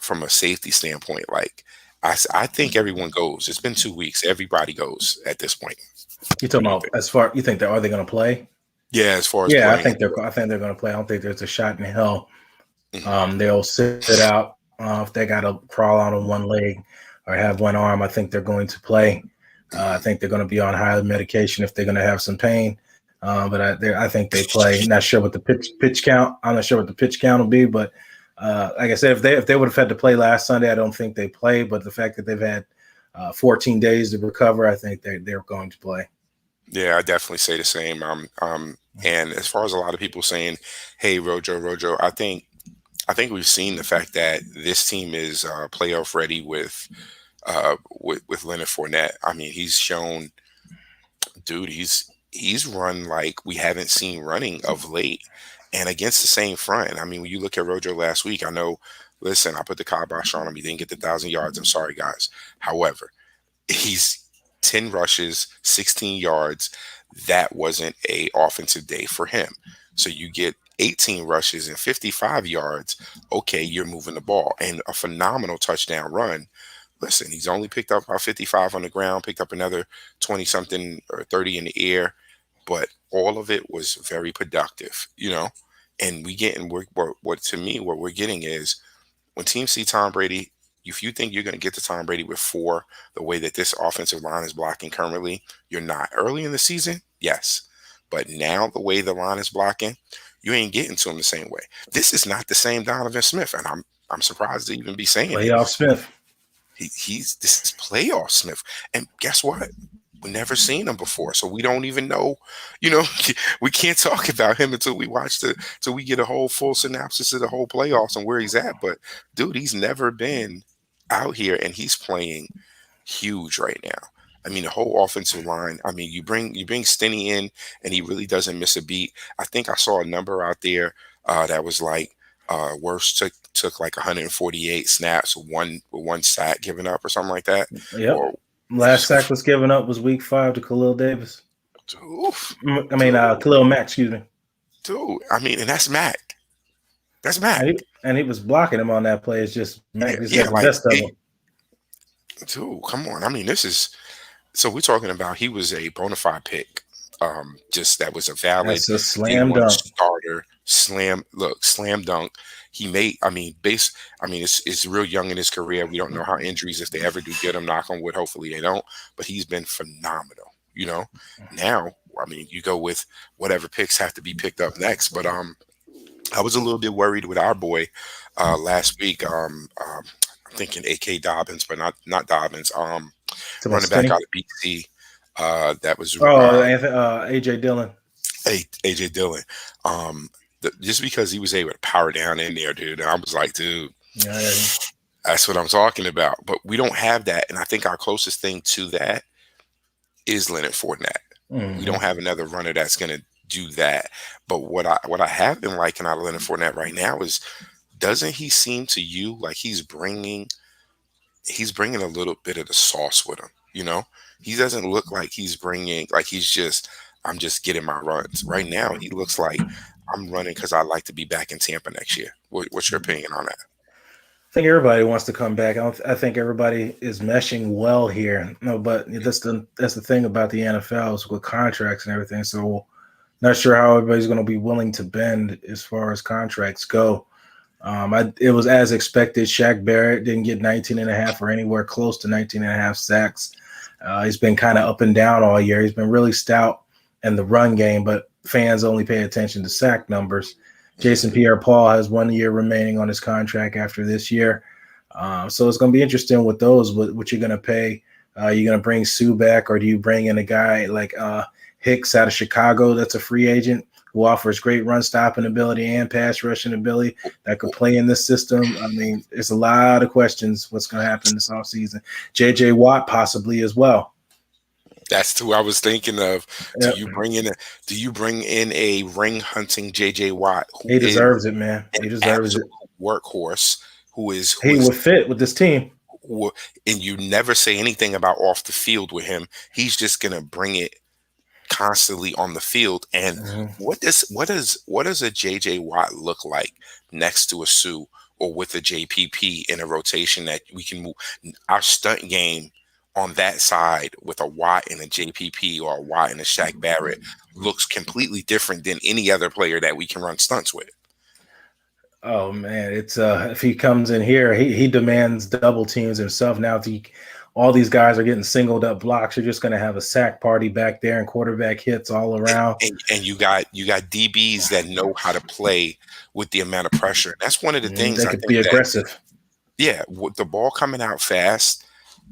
from a safety standpoint? Like, I think everyone goes. It's been 2 weeks. Everybody goes at this point. You talking about you think are they going to play? Yeah, as far as playing. I think they're going to play. I don't think there's a shot in hell. They'll sit out if they got to crawl out on one leg or have one arm. I think they're going to play. I think they're going to be on high medication if they're going to have some pain. But I think they play. Not sure what the pitch count. I'm not sure what the pitch count will be. But like I said, if they would have had to play last Sunday, I don't think they play. But the fact that they've had 14 days to recover, I think they're going to play. Yeah, I definitely say the same. And as far as a lot of people saying, "Hey, Rojo," I think I think we've seen the fact that this team is playoff ready with Leonard Fournette. I mean, he's shown, dude, he's run like we haven't seen running of late, and against the same front. I mean, when you look at Rojo last week, I know. Listen, I put the kibosh on him. He didn't get the 1,000 yards. I'm sorry, guys. However, he's 10 rushes, 16 yards. That wasn't a offensive day for him. So you get 18 rushes and 55 yards. Okay, you're moving the ball, and a phenomenal touchdown run. Listen, he's only picked up about 55 on the ground, picked up another 20 something or 30 in the air, but all of it was very productive, And what to me, what we're getting is when teams see Tom Brady, if you think you're going to get to Tom Brady with 4, the way that this offensive line is blocking currently, you're not. Early in the season, yes. But now the way the line is blocking, you ain't getting to him the same way. This is not the same Donovan Smith, and I'm surprised to even be saying Playoff it. Smith. This is playoff Smith. And guess what? We've never seen him before, so we don't even know. We can't talk about him until we till we get a whole full synopsis of the whole playoffs and where he's at. But dude, he's never been out here, and he's playing huge right now. I mean, the whole offensive line. I mean, you bring Stinney in, and he really doesn't miss a beat. I think I saw a number out there that was like Worst took like 148 snaps, one sack given up or something like that. Yep. Last sack was given up was week 5 to Khalil Davis. Oof. Khalil Mack, excuse me. Dude, I mean, and that's Mack. That's Mack. And he was blocking him on that play. It's just Mack just got the best of him. Dude, come on. I mean, so we're talking about he was a bona fide pick. Just that was a valid. That's a slam dunk starter. Slam dunk. He made. I mean, it's real young in his career. We don't know how injuries, if they ever do get him. Knock on wood. Hopefully they don't. But he's been phenomenal. Now, I mean, you go with whatever picks have to be picked up next. But I was a little bit worried with our boy last week. I'm thinking A.K. Dobbins, but not Dobbins. Running back out of BC. That was AJ Dillon. AJ Dillon. Just because he was able to power down in there, dude. I was like, dude, that's what I'm talking about. But we don't have that, and I think our closest thing to that is Leonard Fournette. Mm-hmm. We don't have another runner that's going to do that. But what I have been liking out of Leonard Fournette right now is, doesn't he seem to you like he's bringing a little bit of the sauce with him? He doesn't look like he's bringing, like I'm just getting my runs. Right now, he looks like I'm running because I like to be back in Tampa next year. What's your opinion on that? I think everybody wants to come back. I think everybody is meshing well here. No, but that's the thing about the NFL is with contracts and everything. So not sure how everybody's going to be willing to bend as far as contracts go. It was as expected. Shaq Barrett didn't get 19.5 or anywhere close to 19.5 sacks. He's been kind of up and down all year. He's been really stout in the run game, but fans only pay attention to sack numbers. Jason Pierre-Paul has 1 year remaining on his contract after this year. So it's going to be interesting with those, what you're going to pay. You're going to bring Sue back, or do you bring in a guy like Hicks out of Chicago that's a free agent who offers great run stopping ability and pass rushing ability that could play in this system? I mean, there's a lot of questions what's going to happen this offseason. J.J. Watt possibly as well. That's who I was thinking of. Yep. Do you bring in a ring hunting J.J. Watt? He deserves it, man. He deserves it. Workhorse. He would fit with this team. And you never say anything about off the field with him. He's just gonna bring it constantly on the field. And what does a JJ Watt look like next to a Sue or with a JPP in a rotation that we can move? Our stunt game on that side with a Watt and a JPP or a Watt and a Shaq Barrett looks completely different than any other player that we can run stunts with. Oh man, it's if he comes in here, he demands double teams himself. Now if all these guys are getting singled up blocks, you're just going to have a sack party back there and quarterback hits all around. And you got DBs that know how to play with the amount of pressure. That's one of the things they could be aggressive. Yeah, with the ball coming out fast,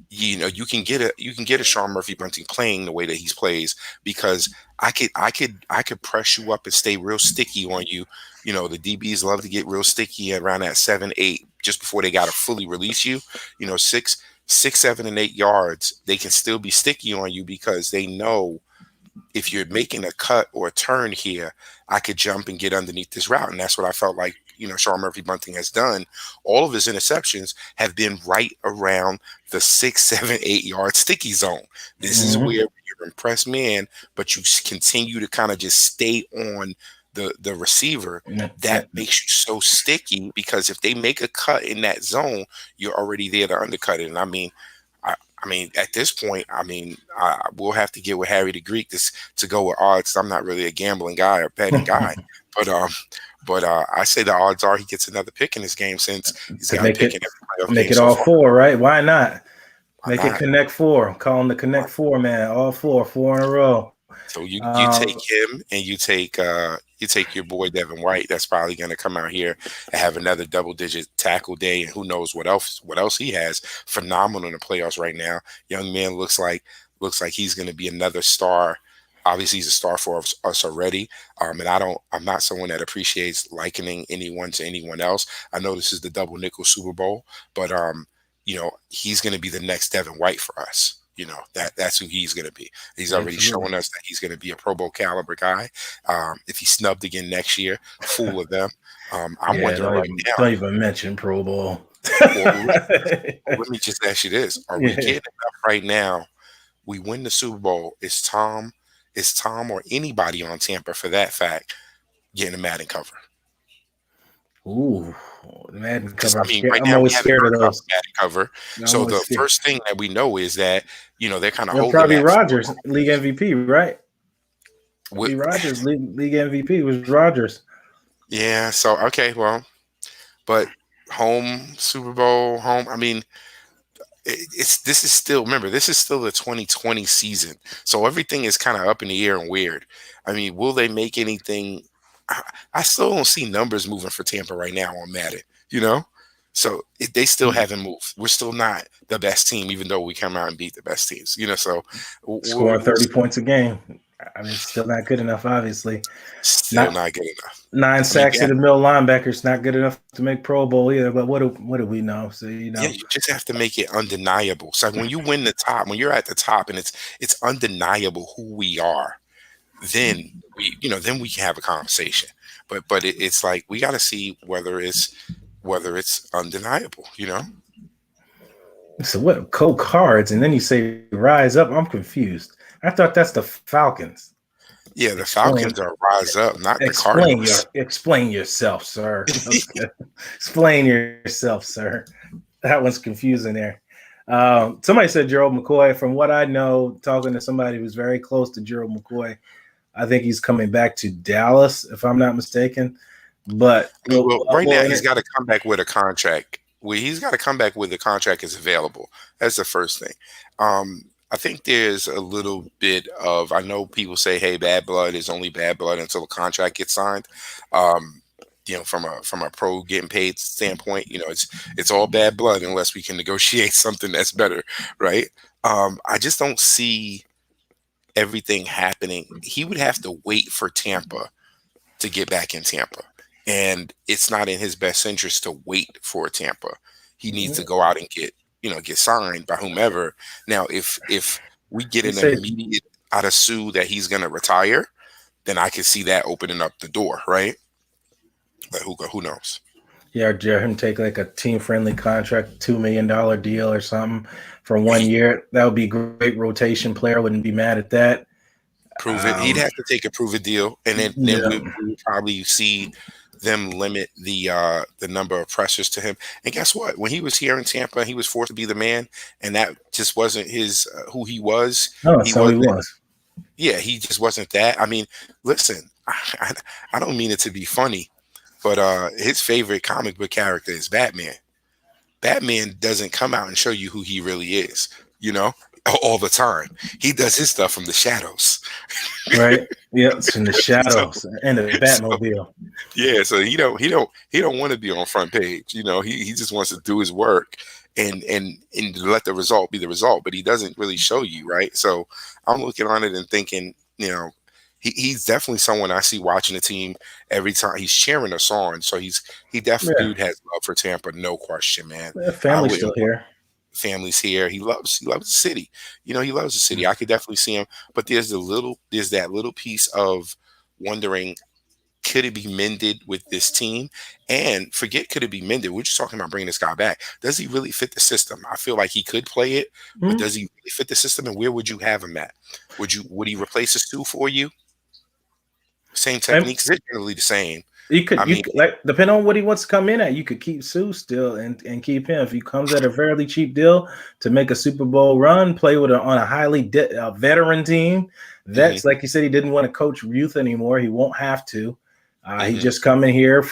you can get a Sean Murphy Bunting playing the way that he plays, because I could press you up and stay real sticky on you. The DBs love to get real sticky around that 7-8 just before they got to fully release you. 6, 7, and 8 yards, they can still be sticky on you because they know if you're making a cut or a turn here, I could jump and get underneath this route. And that's what I felt like, Sean Murphy Bunting has done. All of his interceptions have been right around the 6, 7, 8 yard sticky zone. This is where you're impressed man, but you continue to kind of just stay on the receiver. That makes you so sticky, because if they make a cut in that zone, you're already there to undercut it. And I mean, at this point, we'll have to get with Harry the Greek to go with odds. I'm not really a gambling guy or betting guy, but I say the odds are he gets another pick in this game, since he's got a pick in every playoff make game it so all far. 4, right? Why not? Make not? it Connect 4. Call him the Connect 4 man. All 4 in a row. So you take him, and you take your boy Devin White. That's probably going to come out here and have another double-digit tackle day, and who knows what else he has. Phenomenal in the playoffs right now. Young man looks like he's going to be another star. Obviously, he's a star for us already. And I'm not someone that appreciates likening anyone to anyone else. I know this is the double nickel Super Bowl, but he's going to be the next Devin White for us. That's who he's going to be. He's already showing us that he's going to be a Pro Bowl caliber guy. If he's snubbed again next year, fool of them. I'm wondering right now. Don't even mention Pro Bowl. Let me just ask you this: are we getting enough right now? We win the Super Bowl. Is Tom or anybody on Tampa, for that fact, getting a Madden cover? Ooh, Madden cover. Right I'm now always we scared of those. Madden cover. So the first thing that we know is that they're kind of holding. Probably Rodgers, league MVP, right? Rodgers, league MVP was Rodgers. Yeah. So okay, well, but home Super Bowl, home. This is still the 2020 season, so everything is kind of up in the air and weird. Will they make anything? I still don't see numbers moving for Tampa right now on Madden, so they still haven't moved. We're still not the best team, even though we come out and beat the best teams, so scoring 30 points a game. It's still not good enough, obviously. Still not good enough. 9 sacks to the middle linebackers, not good enough to make Pro Bowl either. But what do we know? So yeah, you just have to make it undeniable. So when you win the top, when you're at the top, and it's undeniable who we are, then we can have a conversation. But it's like we got to see whether it's undeniable. So what? Coke Cards, and then you say rise up. I'm confused. I thought that's the Falcons. Yeah, the Falcons are rise up, not the Cardinals. Explain yourself, sir. Explain yourself, sir. That one's confusing there. Somebody said Gerald McCoy. From what I know, talking to somebody who's very close to Gerald McCoy, I think he's coming back to Dallas, if I'm not mistaken. But right now, he's got to come back with a contract. He's got to come back with a contract is available. That's the first thing. I think there's a little bit of, I know people say, hey, bad blood is only bad blood until a contract gets signed. From a pro getting paid standpoint, it's all bad blood unless we can negotiate something that's better, right? I just don't see everything happening. He would have to wait for Tampa to get back in Tampa, and it's not in his best interest to wait for Tampa. He needs to go out and get signed by whomever. Now, if we get an immediate out of Sue that he's going to retire, then I can see that opening up the door, right? But who knows? Yeah, or him take like a team-friendly contract, $2 million deal or something for 1 year. That would be a great rotation player. Wouldn't be mad at that. Prove it. He'd have to take a prove it deal, and then we would probably see them limit the number of pressures to him. And guess what? When he was here in Tampa, he was forced to be the man, and that just wasn't his who he was. No, he was. Yeah, he just wasn't that. Listen, I don't mean it to be funny, but his favorite comic book character is Batman. Batman doesn't come out and show you who he really is, all the time. He does his stuff from the shadows. Right. Yeah, it's in the shadows and the Batmobile. Yeah, so he don't want to be on front page. He just wants to do his work and let the result be the result, but he doesn't really show you, right? So I'm looking on it and thinking, he's definitely someone I see watching the team every time he's cheering us on. So he definitely Yeah. dude has love for Tampa, no question, man. Family's still here. Family's here. He loves the city. He loves the city. I could definitely see him, but there's that little piece of wondering, could it be mended with this team? And forget could it be mended. We're just talking about bringing this guy back. Does he really fit the system? I feel like he could play it, but does he really fit the system? And where would you have him at? Would he replace his two for you? Same techniques, they're generally the same. You could like depending on what he wants to come in at, you could keep Sue still and keep him. If he comes at a fairly cheap deal to make a Super Bowl run, play with on a highly veteran team. Vets, like you said, he didn't want to coach youth anymore. He won't have to. He just come in here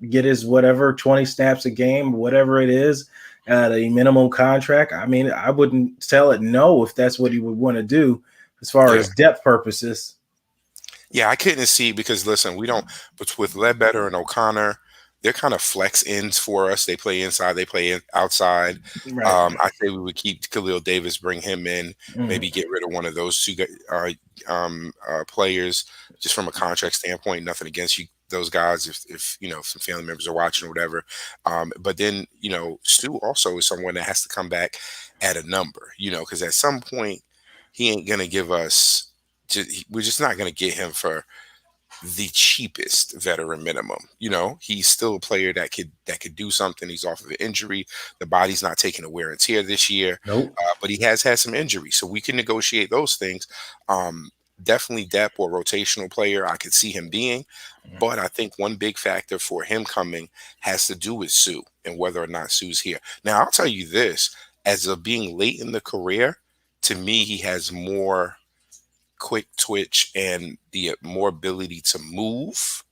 get his whatever 20 snaps a game, whatever it is, at a minimum contract. I mean, I wouldn't tell it no if that's what he would want to do as far as depth purposes. Yeah, I couldn't see because listen, we don't. But with Ledbetter and O'Connor, they're kind of flex ends for us. They play inside, they play outside. Right. I say we would keep Khalil Davis, bring him in, maybe get rid of one of those two players just from a contract standpoint. Nothing against you, those guys, if some family members are watching or whatever. But then Stu also is someone that has to come back at a number, because at some point he ain't gonna give us. We're just not going to get him for the cheapest veteran minimum. He's still a player that could do something. He's off of an injury. The body's not taking a wear and tear this year. Nope. But he has had some injuries, so we can negotiate those things. Definitely depth or rotational player I could see him being. But I think one big factor for him coming has to do with Sue and whether or not Sue's here. Now, I'll tell you this, as of being late in the career, to me, he has more quick twitch and the more ability to move,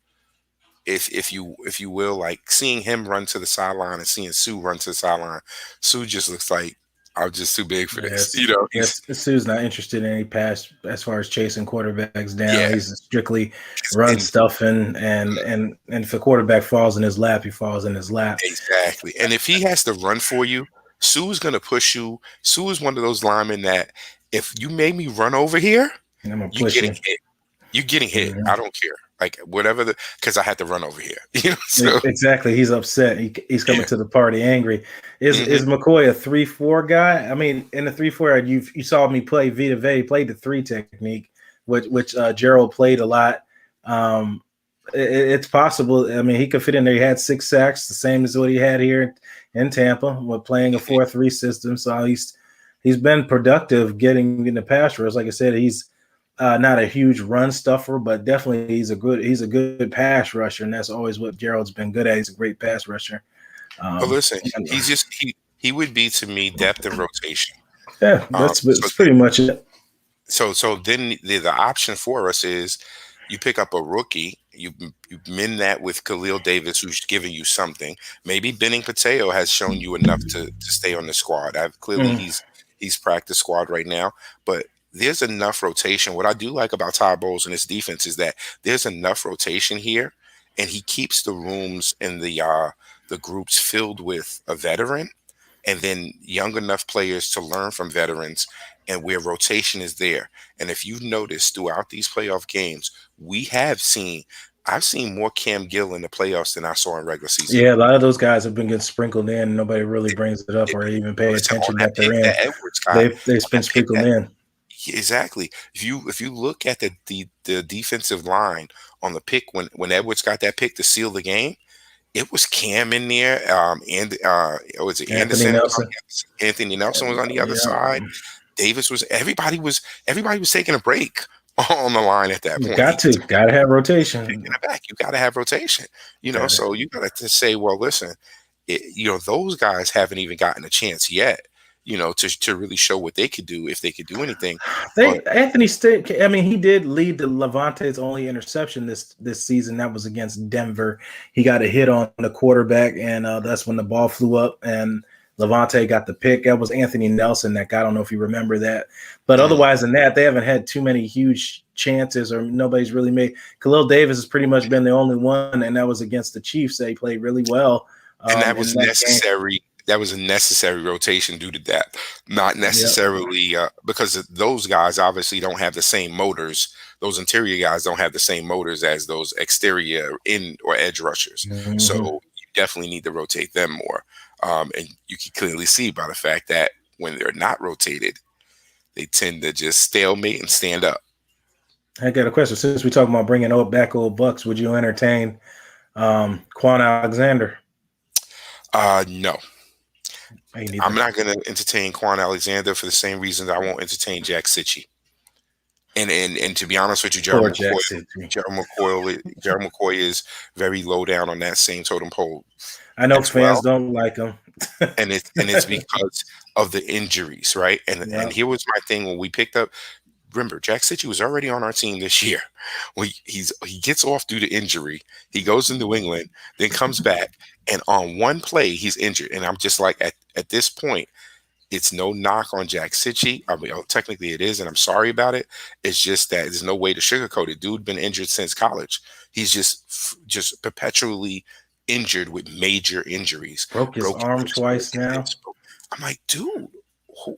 if you will, like seeing him run to the sideline and seeing Sue run to the sideline. Sue just looks like I'm just too big for this. Sue's not interested in any pass as far as chasing quarterbacks down. Yeah. He's strictly run stuffing, and if the quarterback falls in his lap, he falls in his lap. Exactly. And if he has to run for you, Sue's going to push you. Sue is one of those linemen that if you made me run over here, I'm gonna you're push getting you. hit. You're getting hit. Mhm. I don't care. Like whatever because I had to run over here. So Exactly. He's upset. He's coming to the party angry. Is McCoy a 3-4 guy? I mean, in the 3-4, you saw me play Vita Vea. He played the 3 technique, which Gerald played a lot. It's possible. I mean, he could fit in there. He had 6 sacks, the same as what he had here in Tampa, with playing a 4-3 system. So he's been productive getting in the pass rush. Like I said, he's not a huge run stuffer, but definitely he's a good pass rusher, and that's always what Gerald's been good at. He's a great pass rusher. But listen, he would be to me depth and rotation. Yeah, that's pretty much it. So then the option for us is you pick up a rookie, you mend that with Khalil Davis, who's giving you something. Maybe Benning Pateo has shown you enough to stay on the squad. He's practice squad right now, but there's enough rotation. What I do like about Todd Bowles and his defense is that there's enough rotation here, and he keeps the rooms and the groups filled with a veteran, and then young enough players to learn from veterans, and where rotation is there. And if you've noticed throughout these playoff games, I've seen more Cam Gill in the playoffs than I saw in regular season. Yeah, a lot of those guys have been getting sprinkled in, and nobody really brings it up or even pay attention that they're in. They've been sprinkled in. Exactly. If you look at the defensive line on the pick when Edwards got that pick to seal the game, it was Cam in there, and was it Anderson? Anthony Nelson was on the other side. Davis was. Everybody was taking a break on the line at that point. Gotta have rotation. In the back, you gotta have rotation. So you gotta say, well, listen, those guys haven't even gotten a chance yet. To really show what they could do if they could do anything. Anthony Stick, I mean, he did lead the Levante's only interception this season. That was against Denver. He got a hit on the quarterback, and that's when the ball flew up, and Levante got the pick. That was Anthony Nelson. I don't know if you remember that. But otherwise than that, they haven't had too many huge chances, or nobody's really made. Khalil Davis has pretty much been the only one, and that was against the Chiefs. They played really well. And that was necessary. that was a necessary rotation due to that, not necessarily because those guys obviously don't have the same motors. Those interior guys don't have the same motors as those exterior in or edge rushers. So you definitely need to rotate them more. And you can clearly see by the fact that when they're not rotated, they tend to just stalemate and stand up. I got a question. Since we're talking about bringing back old Bucs, would you entertain Quan Alexander? No. I'm not going to entertain Quan Alexander for the same reason that I won't entertain Jack Sitchie. And to be honest with you, Gerald McCoy is very low down on that same totem pole. I know fans don't like him, and it's because of the injuries, right? And here was my thing when we picked up. Remember, Jack Sitchie was already on our team this year. He gets off due to injury. He goes to New England, then comes back, and on one play he's injured. And I'm just like, at this point, it's no knock on Jack Sitchie. I mean, technically it is, and I'm sorry about it. It's just that there's no way to sugarcoat it. Dude been injured since college. He's just perpetually injured with major injuries. Broke his arm twice now. I'm like, dude,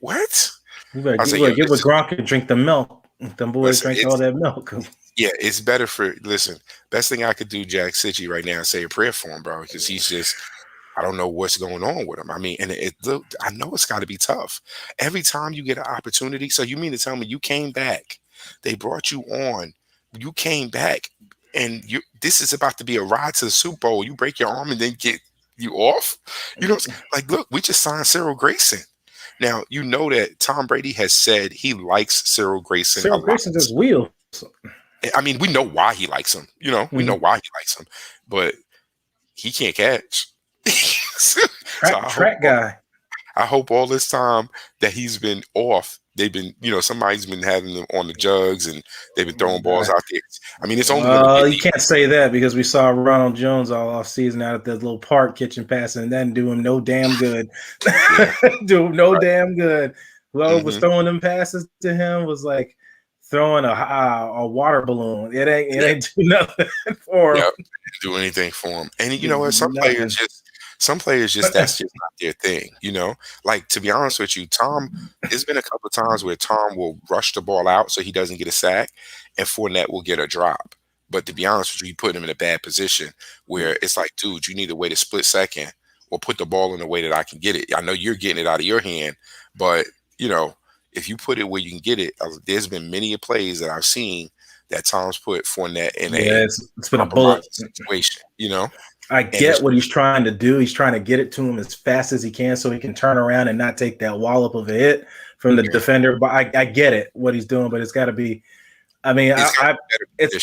what? You better get with Gronk and drink the milk. Them boys drink all that milk. Yeah, it's better for, listen, best thing I could do, Jack Sitchie, right now, is say a prayer for him, bro, because he's just, I don't know what's going on with him. I mean, and I know it's got to be tough. Every time you get an opportunity, so you mean to tell me you came back, they brought you on, you came back, and this is about to be a ride to the Super Bowl. You break your arm and then get you off? You know, like, look, we just signed Cyril Grayson. Now, you know that Tom Brady has said he likes Cyril Grayson. Cyril Grayson's his wheel. I mean, we know why he likes him. You know, we know why he likes him, but he can't catch. Track guy. I hope all this time that he's been off, they've been, somebody's been having them on the jugs and they've been throwing balls out there. I mean, it's only you can't say that because we saw Ronald Jones all off season out at the little park catching passes and then do him no damn good. Do him no damn good. Whoever was throwing them passes to him was like throwing a water balloon. It ain't do nothing for him. Yep. Do anything for him. And you know what? Some players just that's just not their thing, Like, to be honest with you, Tom, there's been a couple of times where Tom will rush the ball out so he doesn't get a sack, and Fournette will get a drop. But to be honest with you, you put him in a bad position where it's like, dude, you need to wait a split second or put the ball in a way that I can get it. I know you're getting it out of your hand, but if you put it where you can get it, there's been many plays that I've seen that Tom's put Fournette in it's been a bullet situation, I get what he's trying to do. He's trying to get it to him as fast as he can so he can turn around and not take that wallop of a hit from the defender. But I get it, what he's doing, but it's got to be, I mean,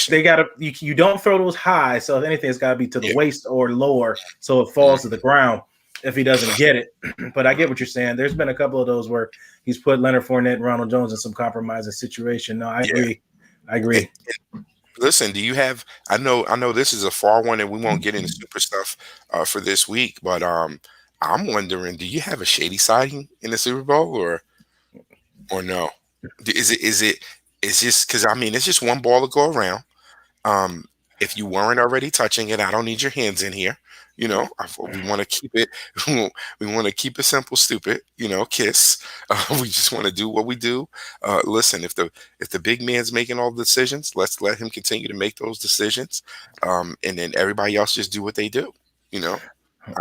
they got to, you don't throw those high. So if anything, it's got to be to the waist or lower so it falls to the ground if he doesn't get it. But I get what you're saying. There's been a couple of those where he's put Leonard Fournette and Ronald Jones in some compromising situation. No, I agree. Listen, do you have? I know this is a far one, and we won't get into super stuff for this week. But I'm wondering, do you have a shady sighting in the Super Bowl, or no? Is just because it's just one ball to go around. If you weren't already touching it, I don't need your hands in here. We want to keep it. We want to keep it simple, stupid. Kiss. We just want to do what we do. Listen, if the big man's making all the decisions, let's let him continue to make those decisions, and then everybody else just do what they do. I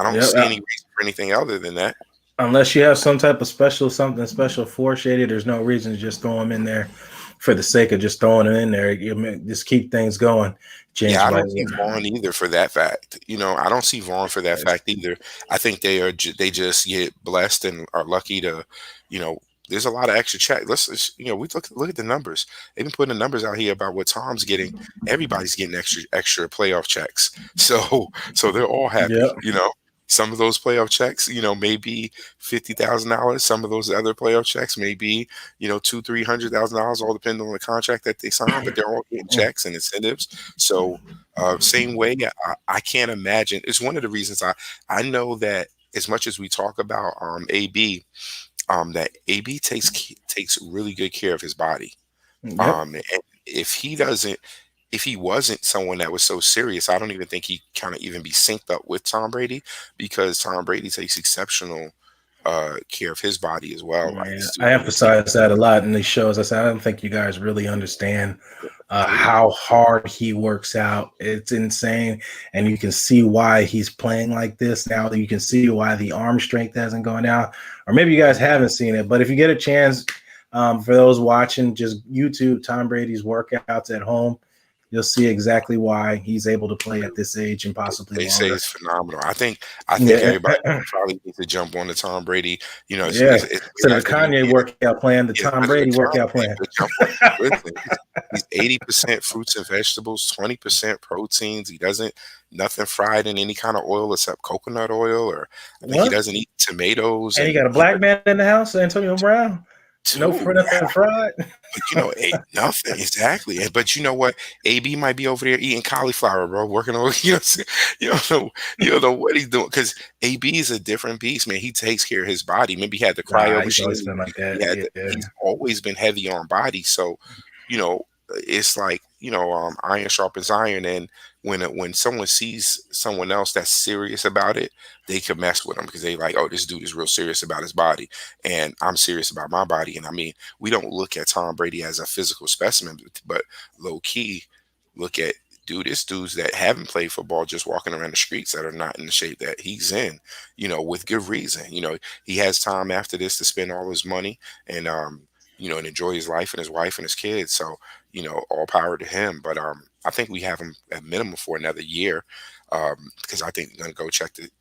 don't see any reason for anything other than that. Unless you have some type of something special for Shady, there's no reason to just throw him in there for the sake of just throwing him in there. Just keep things going. I don't see Vaughn either for that fact. I don't see Vaughn for that fact either. I think they just get blessed and are lucky to, there's a lot of extra check. We look at the numbers. They've been putting the numbers out here about what Tom's getting. Everybody's getting extra playoff checks. So they're all happy. Yep. Some of those playoff checks, maybe $50,000. Some of those other playoff checks may be, $200,000-$300,000, all depending on the contract that they sign. But they're all getting checks and incentives. So same way, I can't imagine. It's one of the reasons I know that as much as we talk about AB, that AB takes really good care of his body. Yep. And if he doesn't, if he wasn't someone that was so serious, I don't even think he kind of even be synced up with Tom Brady, because Tom Brady takes exceptional care of his body as well. Like, Yeah, this dude I is a emphasize that a lot in these shows. I said I don't think you guys really understand dude. how hard he works out. It's insane, and you can see why he's playing like this now. You can see why the arm strength hasn't gone down, or maybe you guys haven't seen it. But if you get a chance, for those watching, just YouTube Tom Brady's workouts at home. You'll see exactly why he's able to play at this age and possibly They say longer. it's phenomenal. I think Yeah, everybody probably needs to jump on the Tom Brady. You know, yeah. it's Instead of like the the new Kanye kid. workout plan, the Yeah, Tom better than Brady Kanye, workout plan. but jump on. Listen, he's 80% fruits and vegetables, 20% proteins. He doesn't nothing fried in any kind of oil except coconut oil, or I think he What? doesn't eat tomatoes. And you And got a black man in the house, Antonio Brown. No for dude, nothing fried. but nothing exactly. But you know what? AB might be over there eating cauliflower, bro, working on you don't know you don't know what he's doing, because AB is a different beast, man. He takes care of his body. Maybe he had the Nah, cryo he's always machine. been like He that. had Yeah. he's always been heavy on body, so you know it's like iron sharpens iron, and when someone sees someone else that's serious about it, they can mess with them because they like, oh, this dude is real serious about his body, and I'm serious about my body. And I mean, we don't look at Tom Brady as a physical specimen, but low key look at this dudes that haven't played football just walking around the streets that are not in the shape that he's in, with good reason. He has time after this to spend all his money and and enjoy his life and his wife and his kids. So, all power to him. But I think we have him at minimum for another year, because I think we're gonna go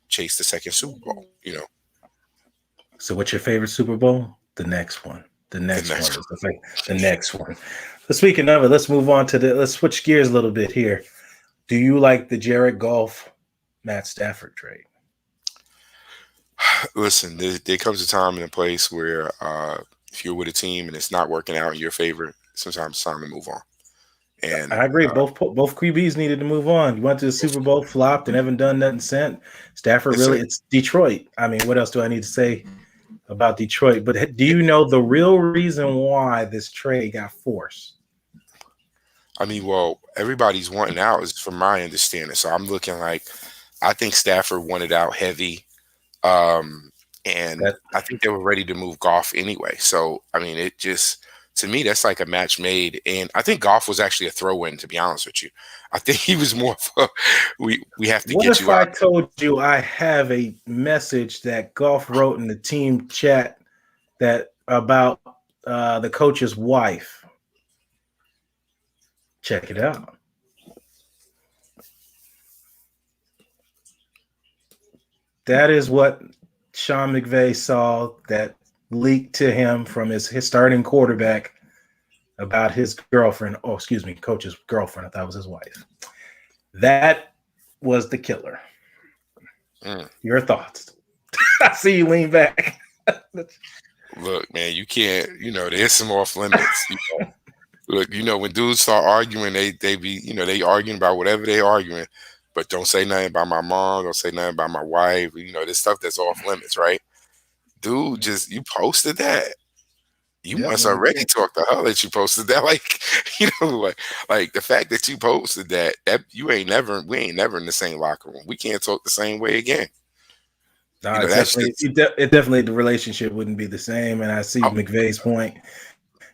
chase the second Super Bowl. So, what's your favorite Super Bowl? The next one. The next one next is the next one. But speaking of it, let's move on to let's switch gears a little bit here. Do you like the Jared Goff, Matt Stafford trade? Listen, there comes a time and a place where if you're with a team and it's not working out in your favor, sometimes it's time to move on. And I agree. Both QBs needed to move on. You went to the Super Bowl, flopped, and haven't done nothing since. Stafford it's Detroit. I mean, what else do I need to say about Detroit? But do you know the real reason why this trade got forced? I mean, well, everybody's wanting out, is from my understanding. So I'm looking like, I think Stafford wanted out heavy. And I think they were ready to move Goff anyway. So, I mean, it just, to me, that's like a match made. And I think Goff was actually a throw-in, to be honest with you. I think he was more of a, we have to get you out. What if I told you I have a message that Goff wrote in the team chat about the coach's wife? Check it out. That is what Sean McVay saw that leaked to him from his starting quarterback about his girlfriend. Oh, excuse me, coach's girlfriend. I thought it was his wife. That was the killer. Your thoughts? I see you lean back. Look, man, you can't, there's some off limits. Look, when dudes start arguing, they be, they arguing about whatever they arguing, but don't say nothing about my mom, don't say nothing about my wife, this stuff that's off limits, right? Dude, you posted that. You must already talk to her that you posted that. Like, like the fact that you posted that we ain't never in the same locker room. We can't talk the same way again. No, it definitely the relationship wouldn't be the same. And I see McVay's point.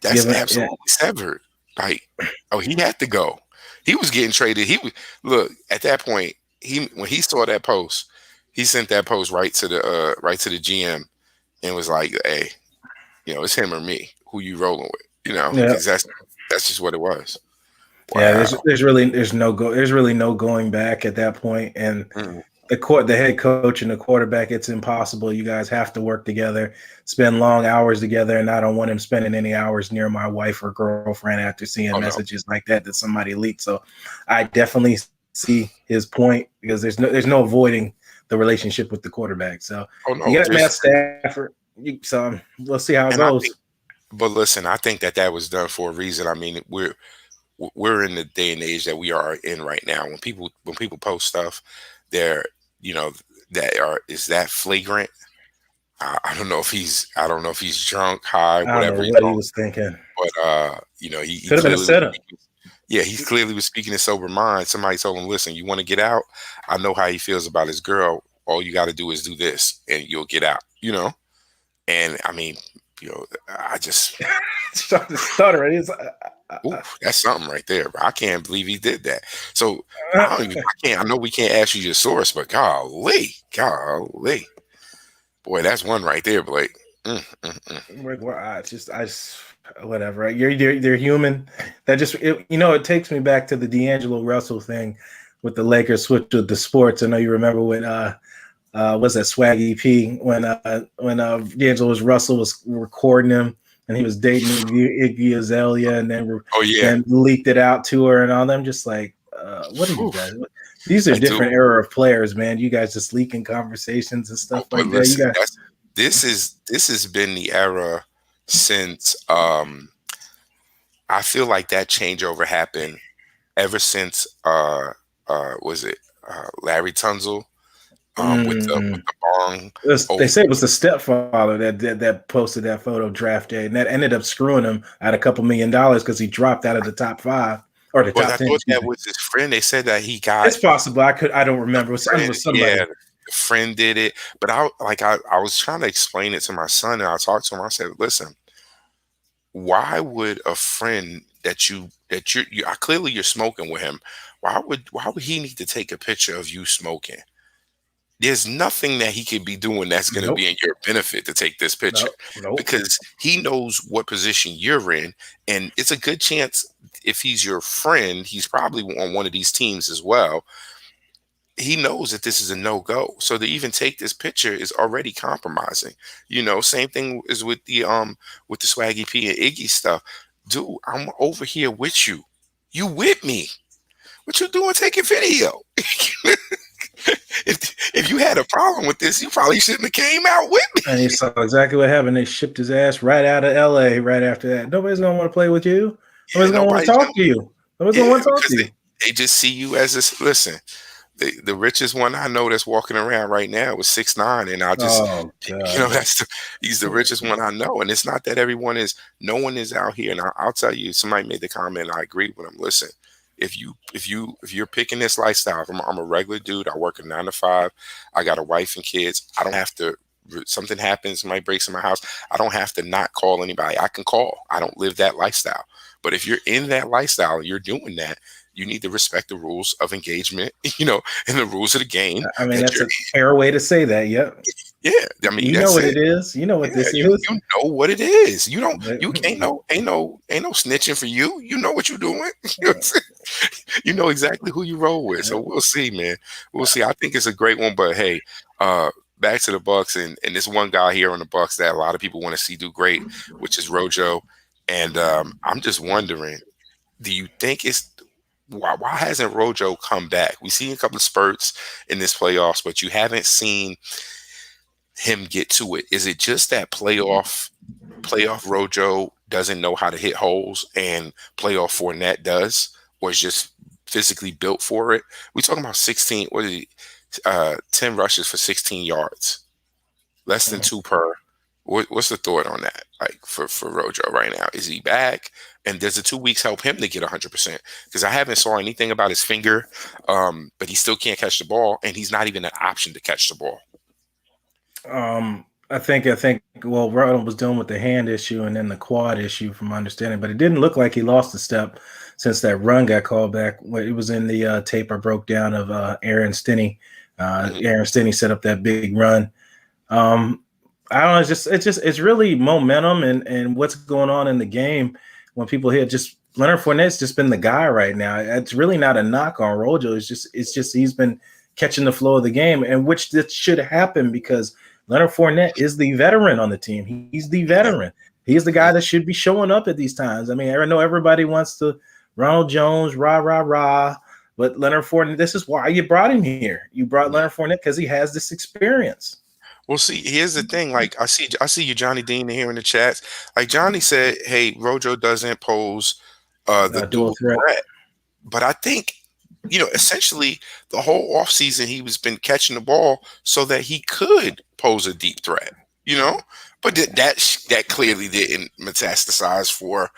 That's absolutely severed. Like, he had to go. He was getting traded. Look, at that point, when he saw that post, he sent that post right to the GM and was like, "Hey, it's him or me. Who you rolling with?" Because that's just what it was. Wow. Yeah, there's really no going back at that point. And the head coach and the quarterback, it's impossible. You guys have to work together, spend long hours together, and I don't want him spending any hours near my wife or girlfriend after seeing messages like that somebody leaked. So I definitely see his point, because there's no avoiding the relationship with the quarterback. So you got Matt Stafford. So we'll see how it goes. But listen, I think that was done for a reason. I mean, we're in the day and age that we are in right now. When people post stuff, is that flagrant. I don't know if he's drunk, high, whatever. I don't know what he was thinking. But he could have been a setup. Yeah, he clearly was speaking in sober mind. Somebody told him, listen, you want to get out? I know how he feels about his girl. All you got to do is do this and you'll get out, you know? And I mean, I just, stuttering. ooh, that's something right there. Bro. I can't believe he did that. So I know we can't ask you your source, but golly. Boy, that's one right there, Blake. I just whatever. Right? They're human. That just it takes me back to the D'Angelo Russell thing with the Lakers switch with the sports. I know you remember when was that Swaggy P when D'Angelo Russell was recording him and he was dating Iggy Azalea and then leaked it out to her and all them. Just like what are you guys? These are different era of players, man. You guys just leaking conversations and stuff like that. Listen, this has been the era since I feel like that changeover happened ever since was it Larry Tunzel with the bong. They say it was the stepfather that posted that photo draft day, and that ended up screwing him at a couple $1 million because he dropped out of the top 5 or the top 10. I thought that was his friend. They said that he got. It's possible. I don't remember. It was somebody. Yeah, the friend did it, but I was trying to explain it to my son, and I talked to him. I said, "Listen, why would a friend that you clearly you're smoking with him? Why would he need to take a picture of you smoking? There's nothing that he could be doing that's going to be in your benefit to take this picture because he knows what position you're in. And it's a good chance if he's your friend, he's probably on one of these teams as well. He knows that this is a no-go. So to even take this picture is already compromising. Same thing is with the Swaggy P and Iggy stuff. Dude, I'm over here with you. You with me. What you doing taking video? If you had a problem with this, you probably shouldn't have came out with me. And you saw exactly what happened. They shipped his ass right out of LA right after that. Nobody's gonna want to play with you. Nobody's gonna want to talk to you. Nobody's gonna want to talk to you. They just see you as this. Listen, the richest one I know that's walking around right now was 6'9", and I just, he's the richest one I know. And it's not that no one is out here. And I'll tell you, somebody made the comment. I agree with him. Listen. If you're picking this lifestyle, I'm a regular dude. I work a 9 to 5. I got a wife and kids. I don't have to. Something happens, somebody breaks in my house. I don't have to not call anybody. I can call. I don't live that lifestyle. But if you're in that lifestyle, you're doing that. You need to respect the rules of engagement, and the rules of the game. I mean, that's a fair way to say that. Yep. Yeah, I mean, you know what it is. You know what this is. You know what it is. You don't. You ain't no snitching for you. You know what you're doing. You know exactly who you roll with. So we'll see, man. We'll see. I think it's a great one. But hey, back to the Bucs and this one guy here on the Bucs that a lot of people want to see do great, which is Rojo. And I'm just wondering, do you think why hasn't Rojo come back? We've seen a couple of spurts in this playoffs, but you haven't seen him get to it. Is it just that playoff Rojo doesn't know how to hit holes and playoff Fournette does, or is just physically built for it? We're talking about 10 rushes for 16 yards, less than 2 per. What's the thought on that? Like for Rojo right now, is he back? And does the 2 weeks help him to get 100%? Because I haven't saw anything about his finger, but he still can't catch the ball, and he's not even an option to catch the ball. I think well, Ronald was dealing with the hand issue and then the quad issue from my understanding, but it didn't look like he lost a step since that run got called back. It was in the tape I broke down of Aaron Stinney. Aaron Stinney set up that big run. I don't know, it's really momentum and what's going on in the game when people hear just Leonard Fournette's just been the guy right now. It's really not a knock on Rojo. It's just he's been catching the flow of the game, and which this should happen because Leonard Fournette is the veteran on the team. He's the veteran. He's the guy that should be showing up at these times. I mean, I know everybody wants to Ronald Jones, rah, but Leonard Fournette, this is why you brought him here. You brought Leonard Fournette because he has this experience. Well, see, here's the thing. Like, I see you, Johnny Dean, here in the chats. Like, Johnny said, hey, Rojo doesn't pose the dual threat. But I think, essentially the whole offseason he was been catching the ball so that he could pose a deep threat, But that clearly didn't metastasize for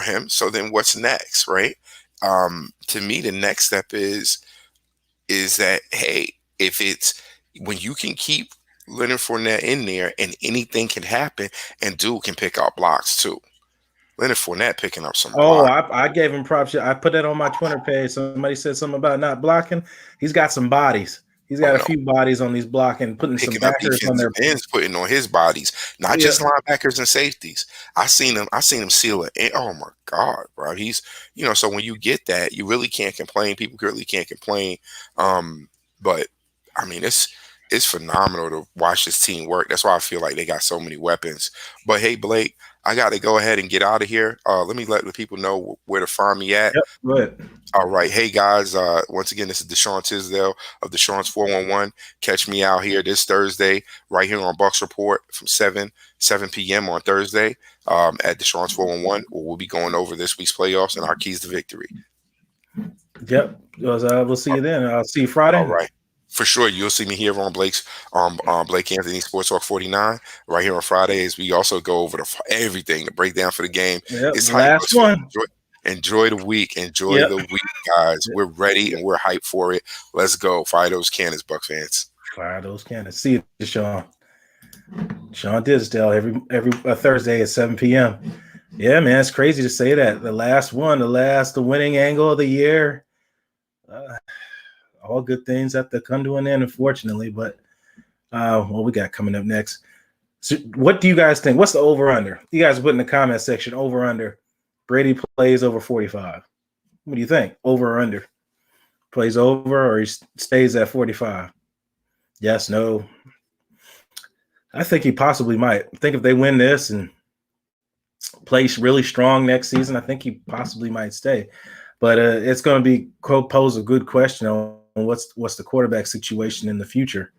him. So then what's next, right? to me, the next step is that, hey, if it's when you can keep Leonard Fournette in there and anything can happen, and dude can pick up blocks too. Leonard Fournette picking up some Oh, blocks. I gave him props. I put that on my Twitter page. Somebody said something about not blocking. He's got some bodies. He's got Oh, a no. few bodies on these blocking, putting some Picking up backers on their. defensive ends, putting on his bodies, not just linebackers and safeties. I seen him seal it. Oh my God, bro. He's, so when you get that, you really can't complain. People really can't complain. But I mean, it's phenomenal to watch this team work. That's why I feel like they got so many weapons. But hey, Blake, I got to go ahead and get out of here. Let me let the people know where to find me at. Yep, go ahead. All right. Hey, guys. Once again, this is Deshaun Tisdale of Deshaun's 411. Catch me out here this Thursday right here on Bucs Report from 7 p.m. on Thursday at Deshaun's 411, where we'll be going over this week's playoffs and our keys to victory. Yep. We'll see you then. I'll see you Friday. All right. For sure, you'll see me here on Blake Anthony Sports Talk 49 right here on Friday as we also go over everything, the breakdown for the game. Yep, It's last one. Enjoy the week. Enjoy the week, guys. We're ready and we're hyped for it. Let's go. Fire those cannons, Bucs fans. Fire those cannons. See you, Deshaun. Sean Tisdale every Thursday at 7 p.m. Yeah, man, it's crazy to say that. The last one, the winning angle of the year. All good things have to come to an end, unfortunately. But what we got coming up next? So what do you guys think? What's the over/under? You guys put in the comment section over/under. Brady plays over 45. What do you think? Over or under? Plays over or he stays at 45? Yes, no. I think he possibly might. I think if they win this and play really strong next season, I think he possibly might stay. But it's going to be pose a good question on what's the quarterback situation in the future.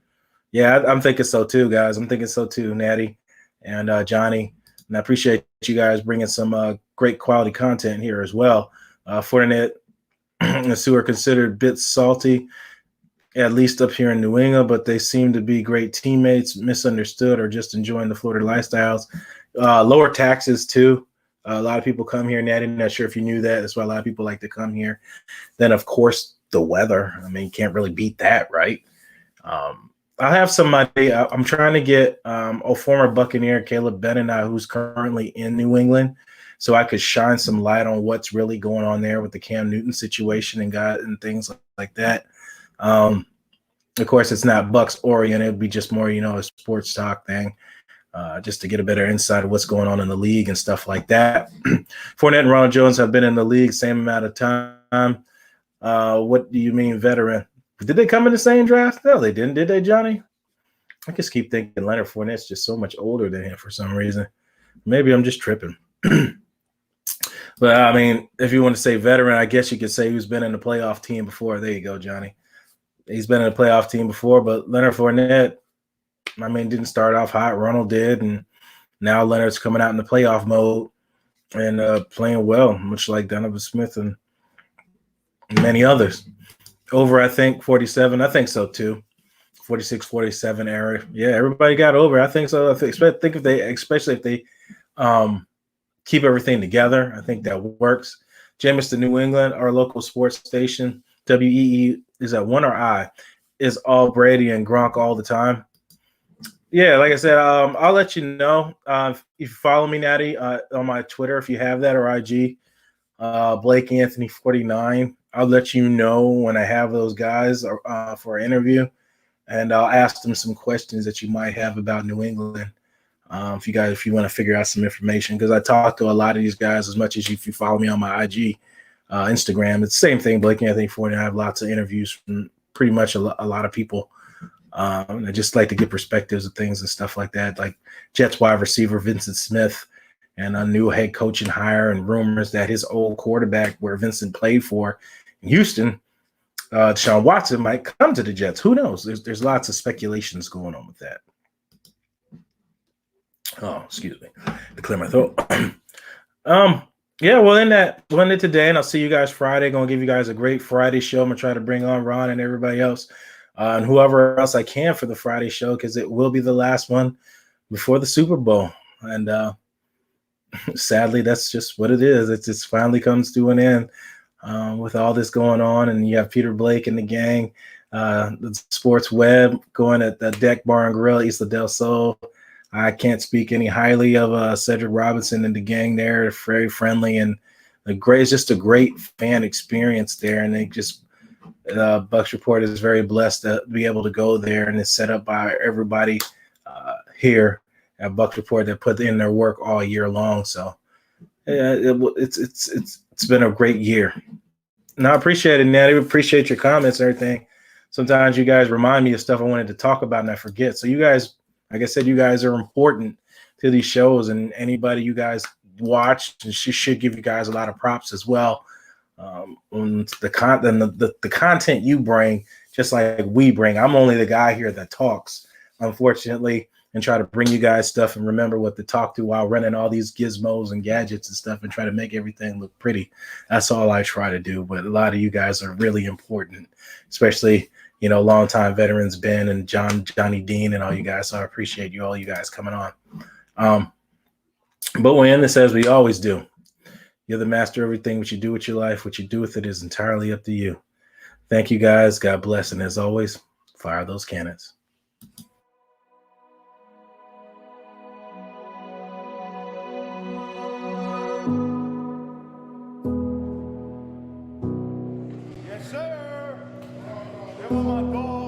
Yeah, I'm thinking so too, guys. I'm thinking so too, Natty and Johnny. And I appreciate you guys bringing some great quality content here as well. Fournette and Sue are considered a bit salty, at least up here in New England, but they seem to be great teammates, misunderstood, or just enjoying the Florida lifestyles. Lower taxes too. A lot of people come here, Natty. Not sure if you knew that. That's why a lot of people like to come here. Then, of course, the weather. I mean, you can't really beat that, right? I have somebody. I'm trying to get a former Buccaneer, Caleb Benina, who's currently in New England, so I could shine some light on what's really going on there with the Cam Newton situation and things like that. Of course, it's not Bucs oriented. It'd be just more, a sports talk thing. Just to get a better insight of what's going on in the league and stuff like that. Fournette and Ronald Jones have been in the league same amount of time. What do you mean veteran? Did they come in the same draft? No, they didn't. Did they, Johnny? I just keep thinking Leonard Fournette's just so much older than him for some reason. Maybe I'm just tripping. But, I mean, if you want to say veteran, I guess you could say who's been in the playoff team before. There you go, Johnny. He's been in a playoff team before, but Leonard Fournette, I mean, didn't start off hot. Ronald did, and now Leonard's coming out in the playoff mode and playing well, much like Donovan Smith and many others. Over, I think, 47. I think so, too. 46, 47 area. Yeah, everybody got over. I think so. I think if they, especially if they keep everything together, I think that works. Jameis to New England, our local sports station, WEE, is that one or I? Is all Brady and Gronk all the time? Yeah, like I said, I'll let you know if you follow me, Natty, on my Twitter, if you have that, or IG, Blake Anthony 49. I'll let you know when I have those guys for an interview, and I'll ask them some questions that you might have about New England. If you want to figure out some information, because I talk to a lot of these guys as much as if you follow me on my IG, Instagram. It's the same thing, Blake Anthony 49. I have lots of interviews from pretty much a lot of people. I just like to get perspectives of things and stuff like that, like Jets wide receiver Vincent Smith and a new head coaching hire and rumors that his old quarterback where Vincent played for in Houston, Deshaun Watson, might come to the Jets. Who knows? There's lots of speculations going on with that. Oh, excuse me. To clear my throat. Yeah, we'll end it today, and I'll see you guys Friday. Going to give you guys a great Friday show. I'm going to try to bring on Ron and everybody else. And whoever else I can for the Friday show, because it will be the last one before the Super Bowl. And sadly, that's just what it is. It just finally comes to an end. with all this going on, and you have Peter Blake and the gang, the Sports Web going at the Deck Bar and Grill, Isla del Sol. I can't speak any highly of Cedric Robinson and the gang there. They're very friendly and it's just a great fan experience there. And they just Bucs Report is very blessed to be able to go there, and it's set up by everybody here at Bucs Report that put in their work all year long. So it's been a great year. And I appreciate it, Natty. Appreciate your comments and everything. Sometimes you guys remind me of stuff I wanted to talk about and I forget. So you guys, like I said, you guys are important to these shows, and anybody you guys watch, and she should give you guys a lot of props as well. On the content you bring, just like we bring. I'm only the guy here that talks, unfortunately, and try to bring you guys stuff and remember what to talk to while running all these gizmos and gadgets and stuff and try to make everything look pretty. That's all I try to do. But a lot of you guys are really important, especially, you know, longtime veterans, Ben and Johnny Dean and all you guys. So I appreciate all you guys coming on. But we'll end this as we always do. You're the master of everything. What you do with your life, what you do with it is entirely up to you. Thank you guys. God bless. And as always, fire those cannons. Yes, sir. Them are my dogs.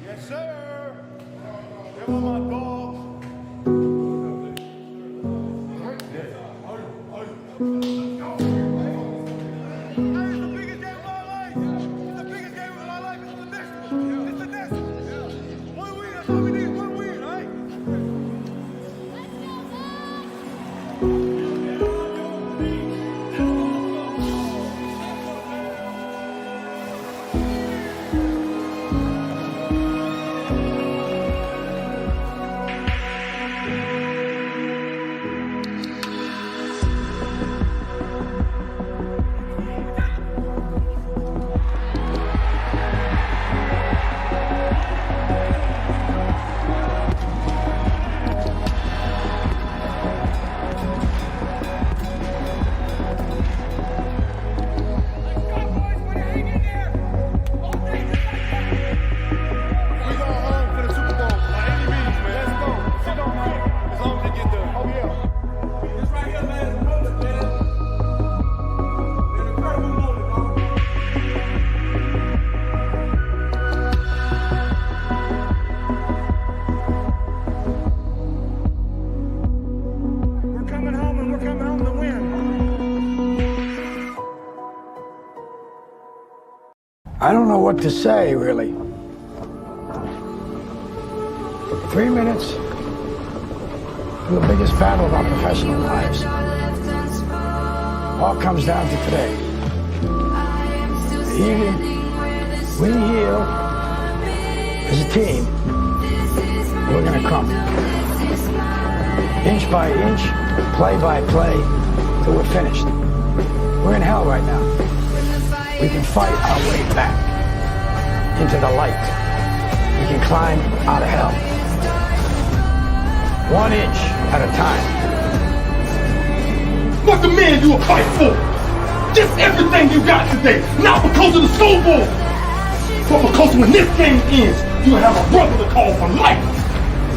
Yes, sir. Them are my dogs. I don't know what to say, really. 3 minutes for the biggest battle of our professional lives. All comes down to today. Even we heal as a team, we're going to come. Inch by inch, play by play, till we're finished. We're in hell right now. We can fight our way back into the light. We can climb out of hell. 1 inch at a time. What the man you a fight for? Just everything you got today. Not because of the Super Bowl, but because when this game ends, you'll have a brother to call for life.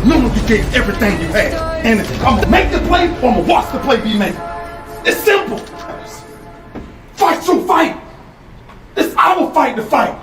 Knowing you gave everything you had. And I'm gonna make the play or I'm gonna watch the play be made. It's simple. Fight your fight. It's our fight to fight.